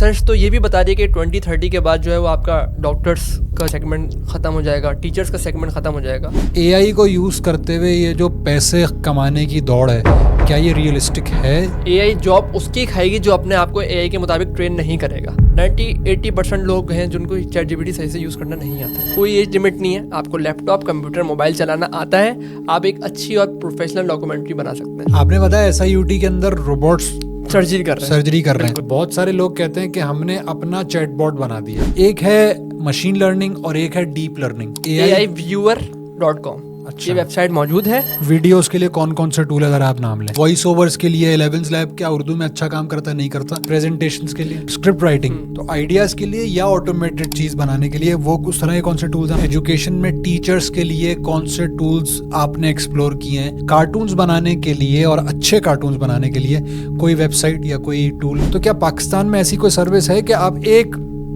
Research तो ये भी बता रही है कि 2030 के बाद जो है वो आपका डॉक्टर्स का सेगमेंट ख़त्म हो जाएगा, टीचर्स का सेगमेंट ख़त्म हो जाएगा। एआई को यूज़ करते हुए ये जो पैसे कमाने की दौड़ है, क्या ये रियलिस्टिक है? एआई जॉब उसकी खाएगी जो अपने आप को एआई के मुताबिक ट्रेन नहीं करेगा। 90-80% लोग हैं जिनको चैट जीपीटी सही से यूज़ करना नहीं आता। कोई एज लिमिट नहीं है, आपको लैपटॉप, कंप्यूटर, मोबाइल चलाना आता है, आप एक अच्छी और प्रोफेशनल डॉक्यूमेंट्री बना सकते हैं। आपने बताया SIUT के अंदर रोबोट्स सर्जरी कर रहे हैं। बहुत सारे लोग कहते हैं कि हमने अपना चैटबॉट बना दिया। एक है मशीन लर्निंग और एक है डीप लर्निंग। AIviewer.com अच्छा, ये वेबसाइट मौजूद है। वीडियोस के लिए कौन कौन से टूल अगर आप नाम लें? वॉइस ओवर्स के लिए 11 लैब क्या उर्दू में अच्छा काम करता है, नहीं करता? प्रेजेंटेशंस के लिए, स्क्रिप्ट राइटिंग, तो आइडियाज के लिए या ऑटोमेटेड चीज बनाने के लिए वो उस तरह के कौन से टूल्स हैं? एजुकेशन में टीचर्स के लिए कौन से टूल्स आपने एक्सप्लोर किए हैं? कार्टून्स बनाने के लिए और अच्छे कार्टून्स बनाने के लिए कोई वेबसाइट या कोई टूल? तो क्या पाकिस्तान में ऐसी कोई सर्विस है कि आप एक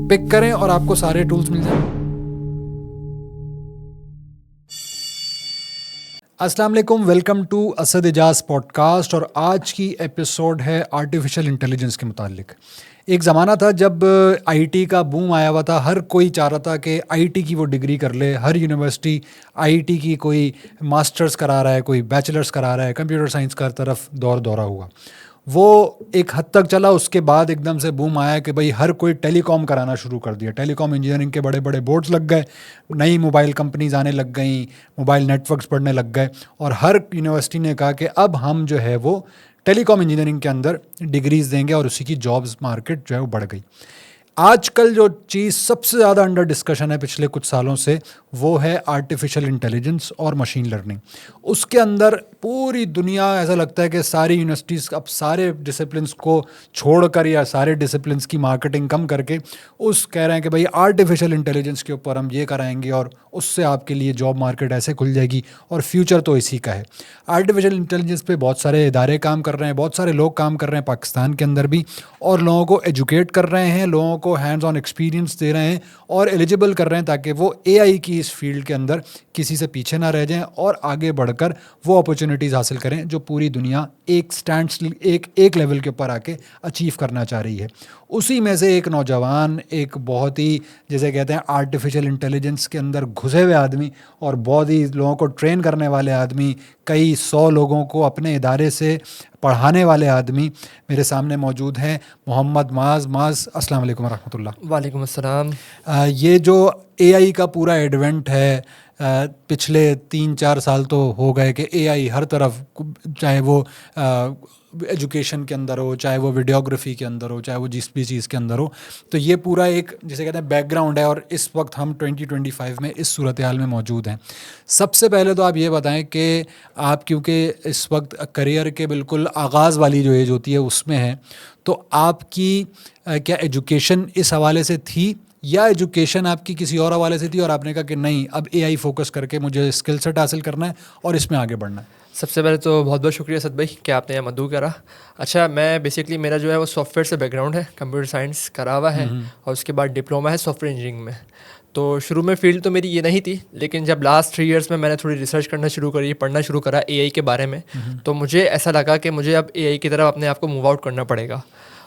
पिक करें और आपको सारे टूल्स मिल जाए? अस्सलाम वालेकुम, welcome to Asad Ijaz podcast. और आज की एपिसोड है आर्टिफिशियल इंटेलिजेंस के मुतालिक। एक ज़माना था जब आईटी का बूम आया हुआ था, हर कोई चाह रहा था कि आईटी की वो डिग्री कर ले, हर यूनिवर्सिटी आईटी की कोई मास्टर्स करा रहा है, कोई बैचलर्स करा रहा है, कंप्यूटर साइंस का तरफ दौरा हुआ। वो एक हद तक चला, उसके बाद एकदम से बूम आया कि भाई हर कोई टेलीकॉम कराना शुरू कर दिया। टेलीकॉम इंजीनियरिंग के बड़े बड़े बोर्ड्स लग गए, नई मोबाइल कंपनीज आने लग गई, मोबाइल नेटवर्क्स पढ़ने लग गए, और हर यूनिवर्सिटी ने कहा कि अब हम जो है वो टेलीकॉम इंजीनियरिंग के अंदर डिग्रीज देंगे, और उसी की जॉब्स मार्केट जो है वो बढ़ गई। आजकल जो चीज़ सबसे ज़्यादा अंडर डिस्कशन है पिछले कुछ सालों से, वो है आर्टिफिशियल इंटेलिजेंस और मशीन लर्निंग। उसके अंदर पूरी दुनिया, ऐसा लगता है कि सारी यूनिवर्सिटीज़ अब सारे डिसिप्लिन्स को छोड़कर या सारे डिसिप्लिन्स की मार्केटिंग कम करके कह रहे हैं कि भाई आर्टिफिशियल इंटेलिजेंस के ऊपर हम ये कराएंगे और उससे आपके लिए जॉब मार्केट ऐसे खुल जाएगी, और फ्यूचर तो इसी का है। आर्टिफिशियल इंटेलिजेंस पे बहुत सारे इदारे काम कर रहे हैं, बहुत सारे लोग काम कर रहे हैं पाकिस्तान के अंदर भी, और लोगों को एजुकेट कर रहे हैं, लोगों को हैंड्स ऑन एक्सपीरियंस दे रहे हैं और एलिजिबल कर रहे हैं, ताकि वो एआई की इस फील्ड के अंदर किसी से पीछे ना रह जाएं और आगे बढ़कर वो अपॉर्चुनिटीज़ हासिल करें जो पूरी दुनिया एक लेवल के ऊपर आके अचीव करना चाह रही है। उसी में से एक नौजवान, एक बहुत ही, जैसे कहते हैं, आर्टिफिशियल इंटेलिजेंस के अंदर घुसे हुए आदमी और बहुत ही लोगों को ट्रेन करने वाले आदमी, कई 100 लोगों को अपने इदारे से पढ़ाने वाले आदमी मेरे सामने मौजूद हैं। मोहम्मद माज, अस्सलाम वालेकुम रहमतुल्लाह। वालेकुम अस्सलाम। ये जो एआई का पूरा एडवेंट है, पिछले 3-4 साल तो हो गए कि एआई हर तरफ, चाहे वो एजुकेशन के अंदर हो, चाहे वो वीडियोग्राफी के अंदर हो, चाहे वो जिस भी चीज़ के अंदर हो, तो ये पूरा एक, जिसे कहते हैं, बैकग्राउंड है। और इस वक्त हम 2025 में इस सूरत हाल में मौजूद हैं। सबसे पहले तो आप ये बताएं कि आप, क्योंकि इस वक्त करियर के बिल्कुल आगाज़ वाली जो एज होती है उसमें है, तो आपकी क्या एजुकेशन इस हवाले से थी, या एजुकेशन आपकी किसी और हवाले से थी और आपने कहा कि नहीं, अब एआई फोकस करके मुझे स्किल सेट हासिल करना है और इसमें आगे बढ़ना है? सबसे पहले तो बहुत बहुत शुक्रिया सद भाई कि आपने यह मदू करा। अच्छा, मैं बेसिकली, मेरा जो है वो सॉफ्टवेयर से बैकग्राउंड है, कंप्यूटर साइंस करा हुआ है, और उसके बाद डिप्लोमा है सॉफ्टवेयर इंजीनियरिंग में। तो शुरू में फील्ड तो मेरी ये नहीं थी, लेकिन जब लास्ट 3 इयर्स में मैंने थोड़ी रिसर्च करना शुरू करी, पढ़ना शुरू करा एआई के बारे में, तो मुझे ऐसा लगा कि मुझे अब एआई की तरफ अपने आप को मूव आउट करना पड़ेगा।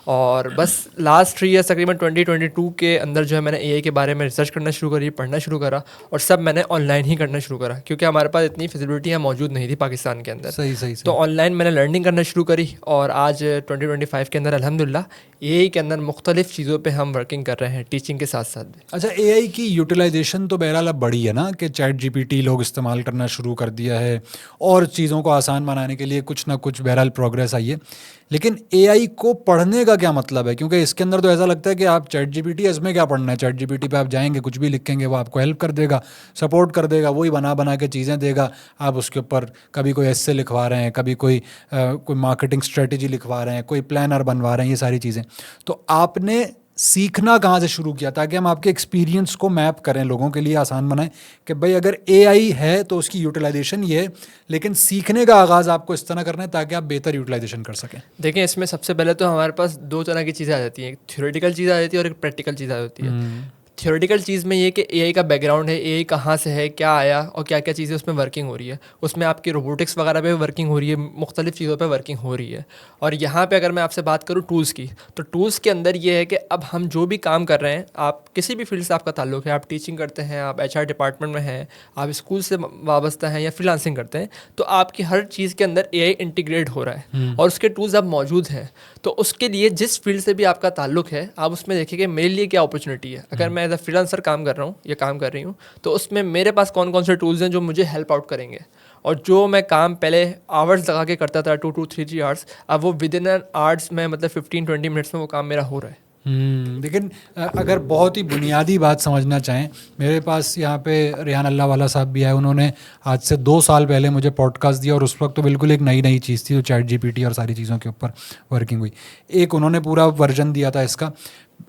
और बस लास्ट 3 इयर्स तकरीबन 2022 के अंदर जो है मैंने एआई के बारे में रिसर्च करना शुरू करी, पढ़ना शुरू करा, और सब मैंने ऑनलाइन ही करना शुरू करा, क्योंकि हमारे पास इतनी फैसिलिटियाँ मौजूद नहीं थी पाकिस्तान के अंदर। सही। तो ऑनलाइन मैंने लर्निंग करना शुरू करी, और आज 2025 के अंदर अल्हम्दुलिल्लाह एआई के अंदर मुख्तलिफ चीज़ों पे हम वर्किंग कर रहे हैं, टीचिंग के साथ साथ भी। अच्छा, एआई की यूटिलाइजेशन तो बहरहाल अब बढ़ी है ना, कि चैट जीपीटी लोग इस्तेमाल करना शुरू कर दिया है, और चीज़ों को आसान बनाने के लिए कुछ ना कुछ बहरहाल प्रोग्रेस आई है। लेकिन एआई को पढ़ने का क्या मतलब है? क्योंकि इसके अंदर तो ऐसा लगता है कि आप चैट जीपीटी, इसमें क्या पढ़ना है? चैट जीपीटी पे आप जाएंगे, कुछ भी लिखेंगे, वो आपको हेल्प कर देगा, सपोर्ट कर देगा, वही बना के चीज़ें देगा। आप उसके ऊपर कभी कोई एस्से लिखवा रहे हैं, कभी कोई मार्केटिंग स्ट्रेटेजी लिखवा रहे हैं, कोई प्लानर बनवा रहे हैं, ये सारी चीज़ें। तो आपने सीखना कहाँ से शुरू किया, ताकि हम आपके एक्सपीरियंस को मैप करें, लोगों के लिए आसान बनाएं कि भाई अगर एआई है तो उसकी यूटिलाइजेशन ये है, लेकिन सीखने का आगाज़ आपको इस तरह करना है ताकि आप बेहतर यूटिलाइजेशन कर सकें? देखें, इसमें सबसे पहले तो हमारे पास 2 तरह की चीज़ें आ जाती हैं, एक थ्योरेटिकल चीज़ आ जाती है और एक प्रैक्टिकल चीज़ आ जाती है। थियोरेटिकल चीज़ में ये कि एआई का बैकग्राउंड है, एआई कहाँ से है, क्या आया और क्या क्या चीज़ें उसमें वर्किंग हो रही है। उसमें आपकी रोबोटिक्स वगैरह पे वर्किंग हो रही है, मुख्तलिफ चीज़ों पे वर्किंग हो रही है। और यहाँ पे अगर मैं आपसे बात करूँ टूल्स की, तो टूल्स के अंदर ये है कि अब हम जो भी काम कर रहे हैं, आप किसी भी फील्ड से आपका ताल्लुक है, आप टीचिंग करते हैं, आप एचआर डिपार्टमेंट में हैं, आप स्कूल से वाबस्ता हैं या फ्रीलांसिंग करते हैं, तो आपकी हर चीज़ के अंदर एआई इंटीग्रेट हो रहा है और उसके टूल्स अब मौजूद हैं। तो उसके लिए जिस फील्ड से भी आपका ताल्लुक है, आप उसमें देखिए कि मेरे लिए क्या अपॉर्चुनिटी है। अगर मैं एज अ फ्रीलांसर काम कर रहा हूँ या काम कर रही हूँ, तो उसमें मेरे पास कौन कौन से टूल्स हैं जो मुझे हेल्प आउट करेंगे। और जो मैं काम पहले आवर्स लगा के करता था, 2 to 3 आवर्स, अब वो विद इन एन आवर्स में, मतलब 15-20 मिनट्स में वो काम मेरा हो रहा है। लेकिन अगर बहुत ही बुनियादी बात समझना चाहें, मेरे पास यहाँ पे रेहान अल्लाह वाला साहब भी आए। उन्होंने आज से 2 साल पहले मुझे पॉडकास्ट दिया और उस वक्त तो बिल्कुल एक नई चीज़ थी, तो चैट जीपीटी और सारी चीज़ों के ऊपर वर्किंग हुई। एक उन्होंने पूरा वर्जन दिया था इसका।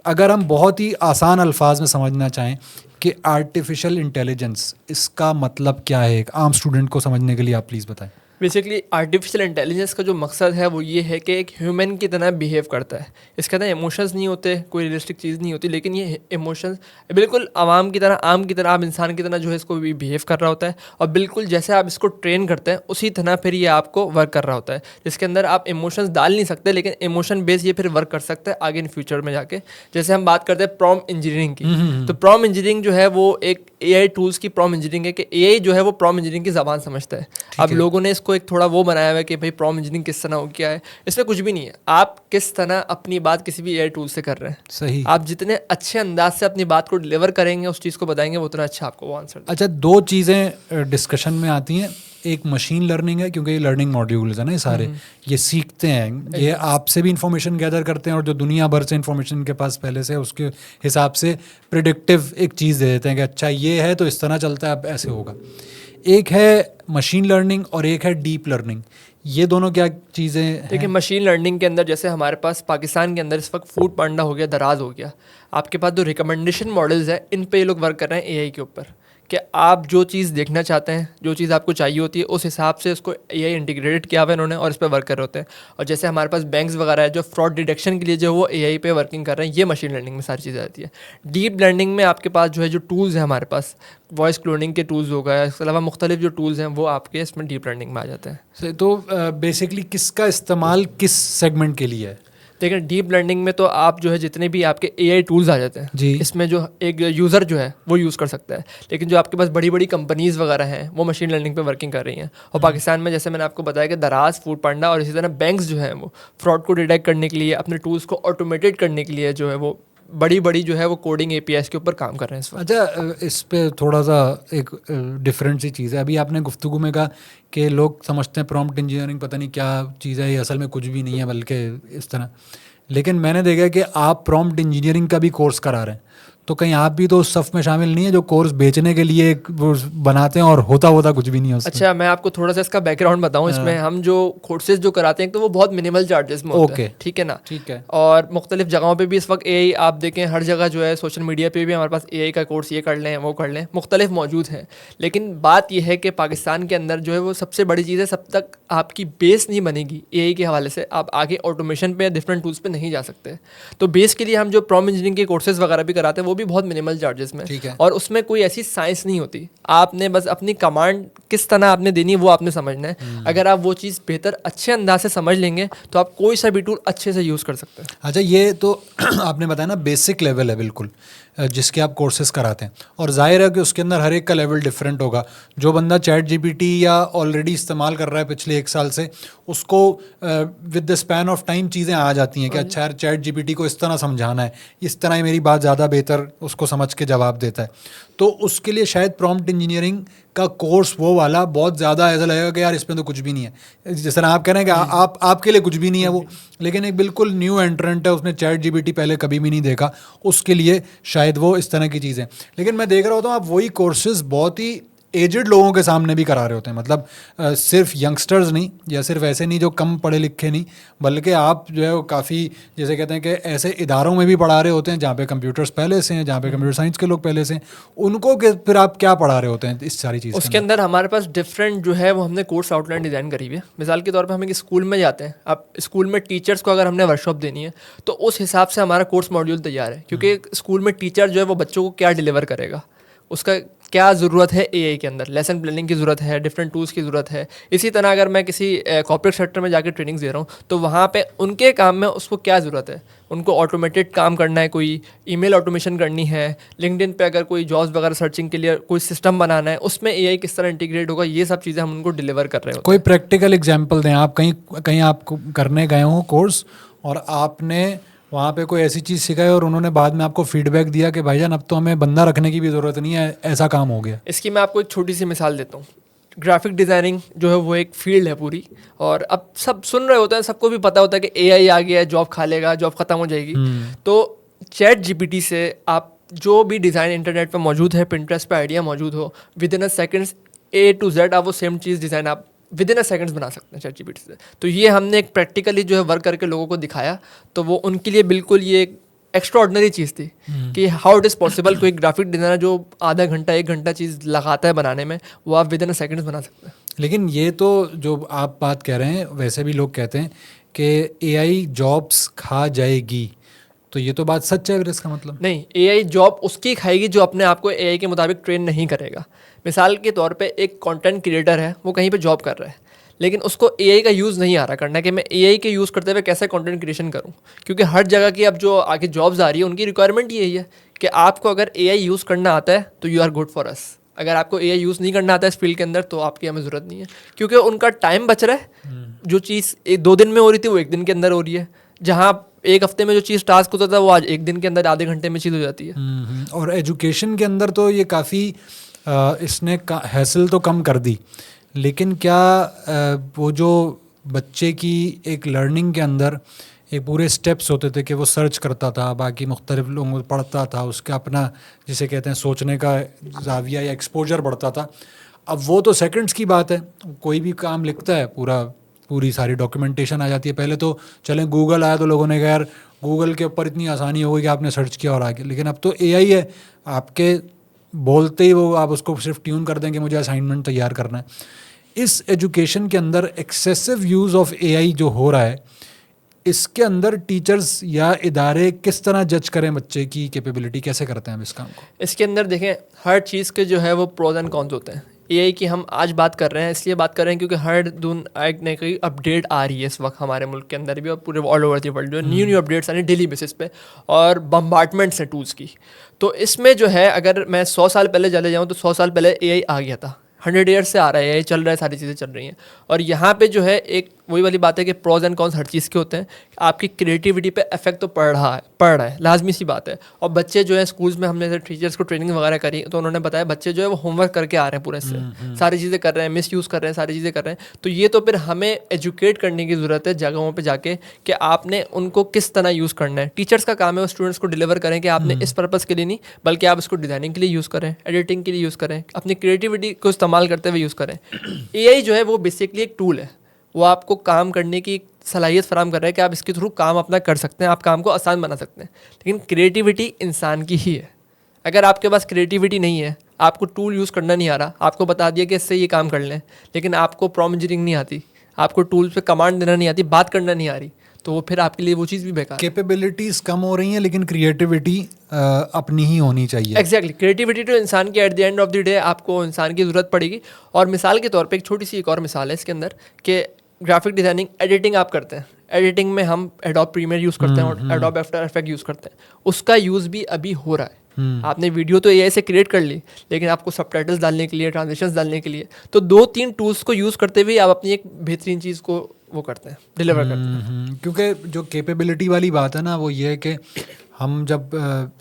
अगर हम बहुत ही आसान अल्फाज में समझना चाहें कि आर्टिफिशियल इंटेलिजेंस, इसका मतलब क्या है, एक आम स्टूडेंट को समझने के लिए आप प्लीज़ बताएं। बेसिकली आर्टिफिशियल इंटेलिजेंस का जो मकसद है वो ये है कि एक ह्यूमन की तरह बिहेव करता है। इसके अंदर इमोशंस नहीं होते, कोई रियलिस्टिक चीज़ नहीं होती, लेकिन ये इमोशंस बिल्कुल आम की तरह, आप इंसान की तरह जो है इसको भी बिहेव कर रहा होता है। और बिल्कुल जैसे आप इसको ट्रेन करते हैं उसी तरह फिर ये आपको वर्क कर रहा होता है, जिसके अंदर आप इमोशंस डाल नहीं सकते, लेकिन इमोशन बेस ये फिर वर्क कर सकता है आगे इन फ्यूचर में जाके। जैसे हम बात करते हैं प्रॉम्प्ट इंजीनियरिंग की, तो प्रॉम्प्ट इंजीनियरिंग जो है वो एक एआई टूल्स की प्रॉम्प्ट इंजीनियरिंग है कि एआई जो है वो प्रॉम्प्ट इंजीनियरिंग की ज़बान समझता है। अब लोगों ने इसको एक थोड़ा वो बनाया हुआ है कि भाई प्रॉम्प्ट इंजीनियरिंग किस तरह हो, क्या है। इसमें कुछ भी नहीं है, आप किस तरह अपनी बात किसी भी एआई टूल से कर रहे हैं। सही। आप जितने अच्छे अंदाज से अपनी बात को डिलीवर करेंगे, उस चीज़ को बताएंगे, वो उतना अच्छा आपको वो आंसर। अच्छा, 2 चीज़ें डिस्कशन में आती हैं। एक मशीन लर्निंग है, क्योंकि ये लर्निंग मॉड्यूल्स है ना, ये सारे ये सीखते हैं, ये आपसे भी इंफॉर्मेशन गैदर करते हैं और जो दुनिया भर से इंफॉर्मेशन इनके पास पहले से, उसके हिसाब से प्रिडिक्टिव एक चीज़ दे देते हैं कि अच्छा ये है तो इस तरह चलता है, अब ऐसे होगा। एक है मशीन लर्निंग और एक है डीप लर्निंग। ये दोनों क्या चीज़ें हैं? देखिए, मशीन लर्निंग के अंदर जैसे हमारे पास पाकिस्तान के अंदर इस वक्त फूड पांडा हो गया, दराज हो गया, आपके पास जो रिकमेंडेशन मॉडल्स हैं, इन पे ये लोग वर्क कर रहे हैं एआई के ऊपर, कि आप जो चीज़ देखना चाहते हैं, जो चीज़ आपको चाहिए होती है, उस हिसाब से उसको एआई इंटीग्रेटेड किया हुआ है इन्होंने और इस पर वर्क कर रहे होते हैं। और जैसे हमारे पास बैंक्स वगैरह है जो फ्रॉड डिटेक्शन के लिए जो वो एआई पे वर्किंग कर रहे हैं, ये मशीन लर्निंग में सारी चीज़ें आती है। डीप लर्निंग में आपके पास जो है जो टूल्स हैं हमारे पास, वॉइस क्लोनिंग के टूल्स हो गए, इसके अलावा मुख्तलिफ जो टूल्स हैं वो आपके इसमें डीप लर्निंग में आ जाते हैं। तो बेसिकली किसका इस्तेमाल किस सेगमेंट के लिए है? देखिए, डीप लर्निंग में तो आप जो है जितने भी आपके एआई टूल्स आ जाते हैं जी, इसमें जो एक यूज़र जो है वो यूज़ कर सकता है, लेकिन जो आपके पास बड़ी बड़ी कंपनीज़ वगैरह हैं वो मशीन लर्निंग पे वर्किंग कर रही हैं। और पाकिस्तान में जैसे मैंने आपको बताया कि दराज, फूड पांडा और इसी तरह बैंक्स जो हैं वो फ्रॉड को डिटेक्ट करने के लिए, अपने टूल्स को ऑटोमेटेड करने के लिए जो है वो बड़ी जो है वो कोडिंग एपीआईज़ के ऊपर काम कर रहे हैं इस वक्त। अच्छा, इस पे थोड़ा सा एक डिफरेंट सी चीज़ है। अभी आपने गुफ्तगू में कहा कि लोग समझते हैं प्रॉम्प्ट इंजीनियरिंग पता नहीं क्या चीज़ है, ये असल में कुछ भी नहीं है, बल्कि इस तरह। लेकिन मैंने देखा कि आप प्रॉम्प्ट इंजीनियरिंग का भी कोर्स करा रहे हैं, तो कहीं आप भी तो उस सफ़ में शामिल नहीं है जो कोर्स बेचने के लिए वो बनाते हैं और होता कुछ भी नहीं है उसमें? अच्छा, मैं आपको थोड़ा सा इसका बैकग्राउंड बताऊं। इसमें हम जो कोर्सेज जो कराते हैं तो वो बहुत मिनिमल चार्जेस में होते हैं, ठीक है ना? ठीक है। और मुख्तलिफ जगहों पे भी इस वक्त एआई आप देखें, हर जगह जो है सोशल मीडिया पे भी हमारे पास एआई का कोर्स, ये कर लें वो कर लें, मुख्तलिफ मौजूद हैं। लेकिन बात यह है कि पाकिस्तान के अंदर जो है वो सबसे बड़ी चीज़ है, सब तक आपकी बेस नहीं बनेगी एआई के हवाले से, आप आगे ऑटोमेशन पे, डिफरेंट टूल्स पे नहीं जा सकते। तो बेस के लिए हम जो प्रॉम्प्ट इंजीनियरिंग के कोर्सेज वगैरह भी कराते हैं वो भी बहुत मिनिमल चार्जेस में, ठीक है। और उसमें कोई ऐसी साइंस नहीं होती, आपने बस अपनी कमांड किस तरह आपने देनी है वो आपने समझना है। अगर आप वो चीज़ बेहतर अच्छे अंदाज से समझ लेंगे तो आप कोई सा भी टूल अच्छे से यूज़ कर सकते हैं। अच्छा, ये तो आपने बताया ना बेसिक लेवल है बिल्कुल, जिसके आप कोर्सेज कराते हैं, और जाहिर है कि उसके अंदर हर एक का लेवल डिफरेंट होगा। जो बंदा चैट जीपीटी या ऑलरेडी इस्तेमाल कर रहा है पिछले 1 साल से, उसको with the span of time चीज़ें आ जाती हैं कि अच्छा यार चैट जीपीटी को इस तरह समझाना है, इस तरह ही मेरी बात ज़्यादा बेहतर उसको समझ के जवाब देता है। तो उसके लिए शायद प्रॉम्प्ट इंजीनियरिंग का कोर्स वो वाला बहुत ज़्यादा ऐसा लगेगा कि यार इसमें तो कुछ भी नहीं है। जिस तरह आप कह रहे हैं कि आपके लिए कुछ भी नहीं है वो, लेकिन एक बिल्कुल न्यू एंट्रेंट है, उसने चैट जीपीटी पहले कभी भी नहीं देखा, उसके लिए शायद वो इस तरह की चीज़ें। लेकिन मैं देख रहा होता हूँ आप वही कोर्सेज बहुत ही एजड लोगों के सामने भी करा रहे होते हैं, मतलब सिर्फ यंगस्टर्स नहीं या सिर्फ ऐसे नहीं जो कम पढ़े लिखे नहीं, बल्कि आप जो है वो काफ़ी जैसे कहते हैं कि ऐसे इदारों में भी पढ़ा रहे होते हैं जहाँ पे कंप्यूटर्स पहले से हैं, जहाँ पे कंप्यूटर साइंस के लोग पहले से हैं, उनको फिर आप क्या पढ़ा रहे होते हैं इस सारी चीज़ उसके अंदर हमारे पास डिफरेंट जो है वो हमने कोर्स आउटलाइन डिज़ाइन करी हुई है। मिसाल के तौर पे हम एक स्कूल में जाते हैं, अब स्कूल में टीचर्स को अगर हमने वर्कशॉप देनी है तो उस हिसाब से हमारा कोर्स मॉड्यूल तैयार है, क्योंकि स्कूल में टीचर जो है वो बच्चों को क्या डिलीवर करेगा, उसका क्या ज़रूरत है एआई के अंदर, लेसन प्लानिंग की ज़रूरत है, डिफरेंट टूल्स की ज़रूरत है। इसी तरह अगर मैं किसी कॉर्पोरेट सेक्टर में जाकर ट्रेनिंग्स दे रहा हूँ तो वहाँ पे उनके काम में उसको क्या ज़रूरत है, उनको ऑटोमेटेड काम करना है, कोई ईमेल ऑटोमेशन करनी है, लिंक्डइन पे अगर कोई जॉब्स वगैरह सर्चिंग के लिए कोई सिस्टम बनाना है, उसमें एआई किस तरह इंटीग्रेट होगा, ये सब चीज़ें हम उनको डिलीवर कर रहे होते हैं। कोई प्रैक्टिकल एग्जाम्पल दें, आप कहीं आप करने गए हो कोर्स और आपने वहाँ पे कोई ऐसी चीज़ सिखाई और उन्होंने बाद में आपको फीडबैक दिया कि भाईजान अब तो हमें बंदा रखने की भी ज़रूरत नहीं है, ऐसा काम हो गया। इसकी मैं आपको एक छोटी सी मिसाल देता हूँ। ग्राफिक डिज़ाइनिंग जो है वो एक फील्ड है पूरी, और अब सब सुन रहे होते हैं, सबको भी पता होता है कि एआई आ गया है, जॉब खा लेगा, जॉब ख़त्म हो जाएगी। तो चैट जीपीटी से आप जो भी डिज़ाइन इंटरनेट पे मौजूद है, पिंटरेस्ट पे आइडिया मौजूद हो, with in a seconds A to Z आप वो सेम चीज़ डिज़ाइन आप विद इन अ सेकेंड्स बना सकते हैं चैट जीपीटी से। तो ये हमने एक प्रैक्टिकली जो है वर्क करके लोगों को दिखाया, तो वो उनके लिए बिल्कुल ये एक एक्स्ट्रा ऑर्डिनरी चीज़ थी कि हाउ इट इज़ पॉसिबल। कोई ग्राफिक डिज़ाइनर जो आधा घंटा 1 घंटा चीज़ लगाता है बनाने में, वो आप विद इन अ सेकेंड्स बना सकते हैं। लेकिन ये तो जो आप बात कह रहे हैं, वैसे भी लोग कहते हैं कि एआई जॉब्स खा जाएगी, तो ये तो बात सच है फिर इसका मतलब? नहीं, एआई जॉब उसकी खाएगी जो अपने आप को एआई के मुताबिक ट्रेन नहीं करेगा। मिसाल के तौर पे एक कंटेंट क्रिएटर है, वो कहीं पे जॉब कर रहा है, लेकिन उसको एआई का यूज़ नहीं आ रहा करना कि मैं एआई के यूज़ करते हुए कैसे कंटेंट क्रिएशन करूं, क्योंकि हर जगह की अब जो आगे जॉब्स आ रही है उनकी रिक्वायरमेंट यही है कि आपको अगर एआई यूज़ करना आता है तो you are good for us. अगर आपको एआई यूज़ नहीं करना आता है इस फील्ड के अंदर तो आपकी हमें ज़रूरत नहीं है, क्योंकि उनका टाइम बच रहा है। जो चीज़ 2 दिन में हो रही थी वो 1 दिन के अंदर हो रही है, जहाँ 1 हफ्ते में जो चीज़ टास्क होता था वो आज 1 दिन के अंदर, आधे घंटे में चीज़ हो जाती है। और एजुकेशन के अंदर तो ये काफ़ी इसने हैसल तो कम कर दी, लेकिन क्या वो जो बच्चे की एक लर्निंग के अंदर एक पूरे स्टेप्स होते थे कि वो सर्च करता था, बाकी मुख्तलिफ लोगों को पढ़ता था, उसका अपना जिसे कहते हैं सोचने का जाविया या एक्सपोजर बढ़ता था। अब वो तो सेकंड्स की बात है, कोई भी काम लिखता है पूरी सारी डॉक्यूमेंटेशन आ जाती है। पहले तो चलें गूगल आया तो लोगों ने कहा यार गूगल के ऊपर इतनी आसानी हो गई कि आपने सर्च किया और आ गया, लेकिन अब तो एआई है, आपके बोलते ही वो आप उसको सिर्फ ट्यून कर देंगे मुझे असाइनमेंट तैयार करना है। इस एजुकेशन के अंदर एक्सेसिव यूज़ ऑफ एआई जो हो रहा है, इसके अंदर टीचर्स या इदारे किस तरह जज करें बच्चे की कैपेबिलिटी, कैसे करते हैं इस काम को? इसके अंदर देखें, हर चीज़ के जो है वो प्रोज एंड कॉन्स होते हैं। एआई की हम आज बात कर रहे हैं, इसलिए बात कर रहे हैं क्योंकि हर दिन एक नई कोई अपडेट आ रही है इस वक्त हमारे मुल्क के अंदर भी और पूरे ऑल ओवर द वर्ल्ड, जो न्यू अपडेट्स आ रही है डेली बेसिस पे, और बम्बार्टमेंट्स हैं टूल्स की। तो इसमें जो है अगर मैं 100 साल पहले चले जाऊँ तो 100 साल पहले एआई आ गया था, 100 ईयर्स से आ रहा है, एआई चल रहा है, सारी चीज़ें चल रही हैं। और यहाँ पे जो है एक वही वाली बात है कि प्रोज एंड कॉन्स हर चीज़ के होते हैं। आपकी क्रिएटिविटी पे इफेक्ट तो पड़ रहा है, लाजमी सी बात है। और बच्चे जो है स्कूल्स में हमने टीचर्स को ट्रेनिंग वगैरह करी तो उन्होंने बताया बच्चे जो है वो होमवर्क करके आ रहे हैं पूरे से, सारी चीज़ें कर रहे हैं, मिस यूज़ कर रहे हैं, सारी चीज़ें कर रहे हैं। तो ये तो फिर हमें एजुकेट करने की ज़रूरत है जगहों पर जाके कि आपने उनको किस तरह यूज़ करना है। टीचर्स का काम है वो स्टूडेंट्स को डिलीवर करें कि आपने इस पर्पज़ के लिए नहीं, बल्कि आप इसको डिज़ाइनिंग के लिए यूज़ करें, एडिटिंग के लिए यूज़ करें, अपनी क्रिएटिविटी को इस्तेमाल करते हुए यूज़ करें। एआई जो है वो बेसिकली एक टूल है, वो आपको काम करने की सलाहियत फराम कर रहा है कि आप इसके थ्रू काम अपना कर सकते हैं, आप काम को आसान बना सकते हैं। लेकिन क्रिएटिविटी इंसान की ही है। अगर आपके पास क्रिएटिविटी नहीं है, आपको टूल यूज़ करना नहीं आ रहा, आपको बता दिया कि इससे ये काम कर लें, लेकिन आपको प्रॉम्प्ट इंजीनियरिंग नहीं आती, आपको टूल्स पे कमांड देना नहीं आती, बात करना नहीं आ रही, तो वो फिर आपके लिए वो चीज़ भी बेकार है। कैपेबिलिटीज़ कम हो रही हैं लेकिन क्रिएटिविटी अपनी ही होनी चाहिए। एग्जैक्टली, क्रिएटिविटी तो इंसान की at the end of the day आपको इंसान की ज़रूरत पड़ेगी। और मिसाल के तौर पे एक छोटी सी एक और मिसाल है इसके अंदर कि ग्राफिक डिज़ाइनिंग, एडिटिंग आप करते हैं, एडिटिंग में हम एडोब प्रीमियर यूज़ करते हैं और एडोब आफ्टर इफेक्ट यूज़ करते हैं, उसका यूज़ भी अभी हो रहा है। आपने वीडियो तो एआई से क्रिएट कर ली, लेकिन आपको सबटाइटल्स डालने के लिए, ट्रांजिशंस डालने के लिए, तो 2-3 टूल्स को यूज़ करते हुए आप अपनी एक बेहतरीन चीज़ को वो करते हैं, डिलीवर करते हैं। क्योंकि जो कैपेबिलिटी वाली बात है ना, वो ये है कि हम जब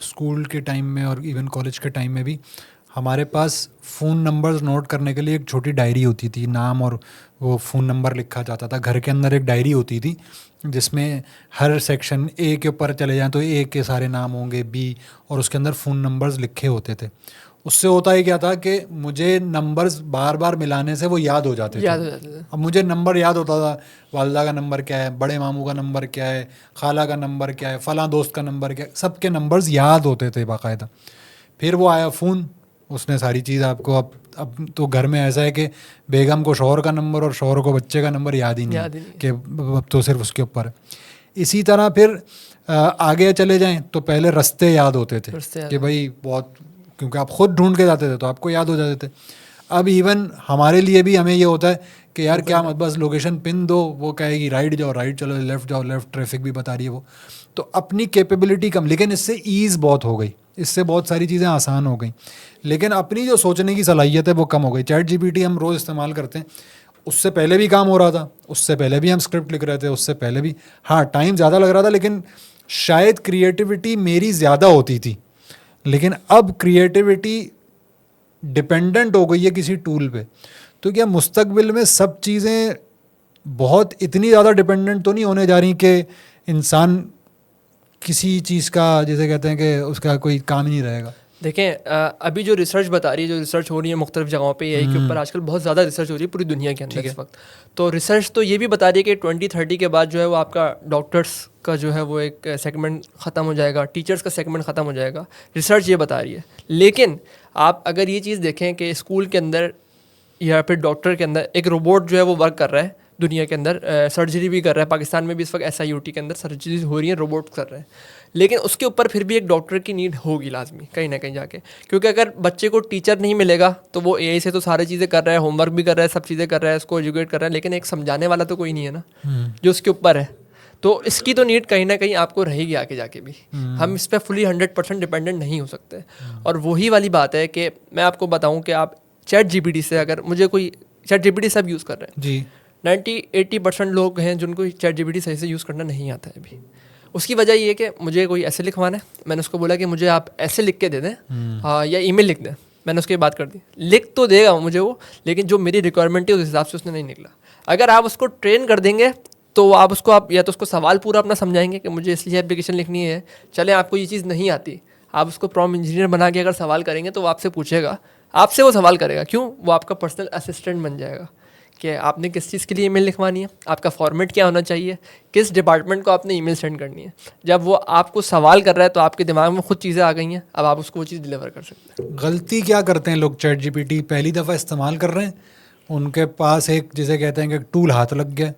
स्कूल के टाइम में और इवन कॉलेज के टाइम में भी हमारे पास फ़ोन नंबर्स नोट करने के लिए एक छोटी डायरी होती थी, नाम और वो फ़ोन नंबर लिखा जाता था। घर के अंदर एक डायरी होती थी जिसमें हर सेक्शन ए के ऊपर चले जाएं तो ए के सारे नाम होंगे, बी, और उसके अंदर फ़ोन नंबर्स लिखे होते थे। उससे होता ही क्या था कि मुझे नंबर्स बार बार मिलाने से वो याद हो जाते थे। अब मुझे नंबर याद होता था, वालदा का नंबर क्या है, बड़े मामू का नंबर क्या है, खाला का नंबर क्या है, फलां दोस्त का नंबर क्या है, सबके नंबर्स याद होते थे बाकायदा। फिर वो आया फ़ोन, उसने सारी चीज़ आपको अब तो घर में ऐसा है कि बेगम को शौहर का नंबर और शौहर को बच्चे का नंबर याद ही नहीं है कि अब तो सिर्फ उसके ऊपर है। इसी तरह फिर आगे चले जाएं तो पहले रास्ते याद होते थे कि भाई बहुत, क्योंकि आप खुद ढूंढ के जाते थे तो आपको याद हो जाते थे। अब इवन हमारे लिए भी हमें ये होता है कि यार क्या मत बस लोकेशन पिन दो, वो कहेगी राइट जाओ राइट चलो, लेफ़्ट जाओ लेफ़्ट, ट्रैफिक भी बता रही है वो। तो अपनी कैपेबिलिटी कम, लेकिन इससे ईज़ बहुत हो गई, इससे बहुत सारी चीज़ें आसान हो गई, लेकिन अपनी जो सोचने की सलाहियत है वो कम हो गई। चैट जीपीटी हम रोज़ इस्तेमाल करते हैं, उससे पहले भी काम हो रहा था, उससे पहले भी हम स्क्रिप्ट लिख रहे थे, उससे पहले भी हाँ टाइम ज़्यादा लग रहा था, लेकिन शायद क्रिएटिविटी मेरी ज़्यादा होती थी। लेकिन अब क्रिएटिविटी डिपेंडेंट हो गई है किसी टूल पे। तो क्या मुस्तकबिल में सब चीज़ें बहुत इतनी ज़्यादा डिपेंडेंट तो नहीं होने जा रही कि इंसान किसी चीज़ का, जैसे कहते हैं कि उसका कोई काम ही नहीं रहेगा? देखें अभी जो रिसर्च बता रही है, जो रिसर्च हो रही है मुख्तलिफ जगहों पे एआई के ऊपर आजकल बहुत ज़्यादा रिसर्च हो रही है पूरी दुनिया के अंदर इस वक्त। तो रिसर्च तो ये भी बता रही है कि 2030 के बाद जो है वो आपका डॉक्टर्स का जो है वो एक सेगमेंट ख़त्म हो जाएगा, टीचर्स का सेगमेंट ख़त्म हो जाएगा, रिसर्च ये बता रही है। लेकिन आप अगर ये चीज़ देखें कि स्कूल के अंदर या फिर डॉक्टर के अंदर एक रोबोट जो है वो वर्क कर रहा है दुनिया के अंदर, सर्जरी भी कर रहा है। पाकिस्तान में भी इस वक्त SIUT के अंदर सर्जरी हो रही है, रोबोट कर रहे हैं। लेकिन उसके ऊपर फिर भी एक डॉक्टर की नीड होगी लाजमी कहीं ना कहीं जाके, क्योंकि अगर बच्चे को टीचर नहीं मिलेगा तो वो AI से तो सारी चीज़ें कर रहा है, होमवर्क भी कर रहा है, सब चीज़ें कर रहा है, उसको एजुकेट कर रहा है, लेकिन एक समझाने वाला तो कोई नहीं है ना जो उसके ऊपर है। तो इसकी तो नीड कहीं ना कहीं आपको रहेगी आके जाके भी। हम इस पर फुली 100% डिपेंडेंट नहीं हो सकते। और वही वाली बात है कि मैं आपको बताऊँ कि आप चैट जीपीटी से, अगर मुझे कोई, चैट जीपीटी सब यूज़ कर रहे हैं जी, 90-80% लोग हैं जिनको चैट जीपीटी सही से यूज़ करना नहीं आता है अभी। उसकी वजह ये है कि मुझे कोई ऐसे लिखवाना है, मैंने उसको बोला कि मुझे आप ऐसे लिख के दे दें या ईमेल लिख दें, मैंने उसकी बात कर दी, लिख तो देगा मुझे वो, लेकिन जो मेरी रिक्वायरमेंट है उस हिसाब से उसने नहीं निकला। अगर आप उसको ट्रेन कर देंगे तो आप या तो उसको सवाल पूरा अपना समझाएंगे कि मुझे इसलिए एप्लीकेशन लिखनी है, चले आपको ये चीज़ नहीं आती, आप उसको प्रॉम्प्ट इंजीनियर बना के अगर सवाल करेंगे तो वो आपसे पूछेगा, आपसे वो सवाल करेगा, क्यों? वो आपका पर्सनल असिस्टेंट बन जाएगा कि आपने किस चीज़ के लिए ईमेल लिखवानी है, आपका फॉर्मेट क्या होना चाहिए, किस डिपार्टमेंट को आपने ईमेल सेंड करनी है। जब वो आपको सवाल कर रहा है तो आपके दिमाग में खुद चीज़ें आ गई हैं, अब आप उसको वो चीज़ डिलीवर कर सकते हैं। गलती क्या करते हैं लोग? चैट जीपीटी पहली दफ़ा इस्तेमाल कर रहे हैं, उनके पास एक जिसे कहते हैं कि टूल हाथ लग गया,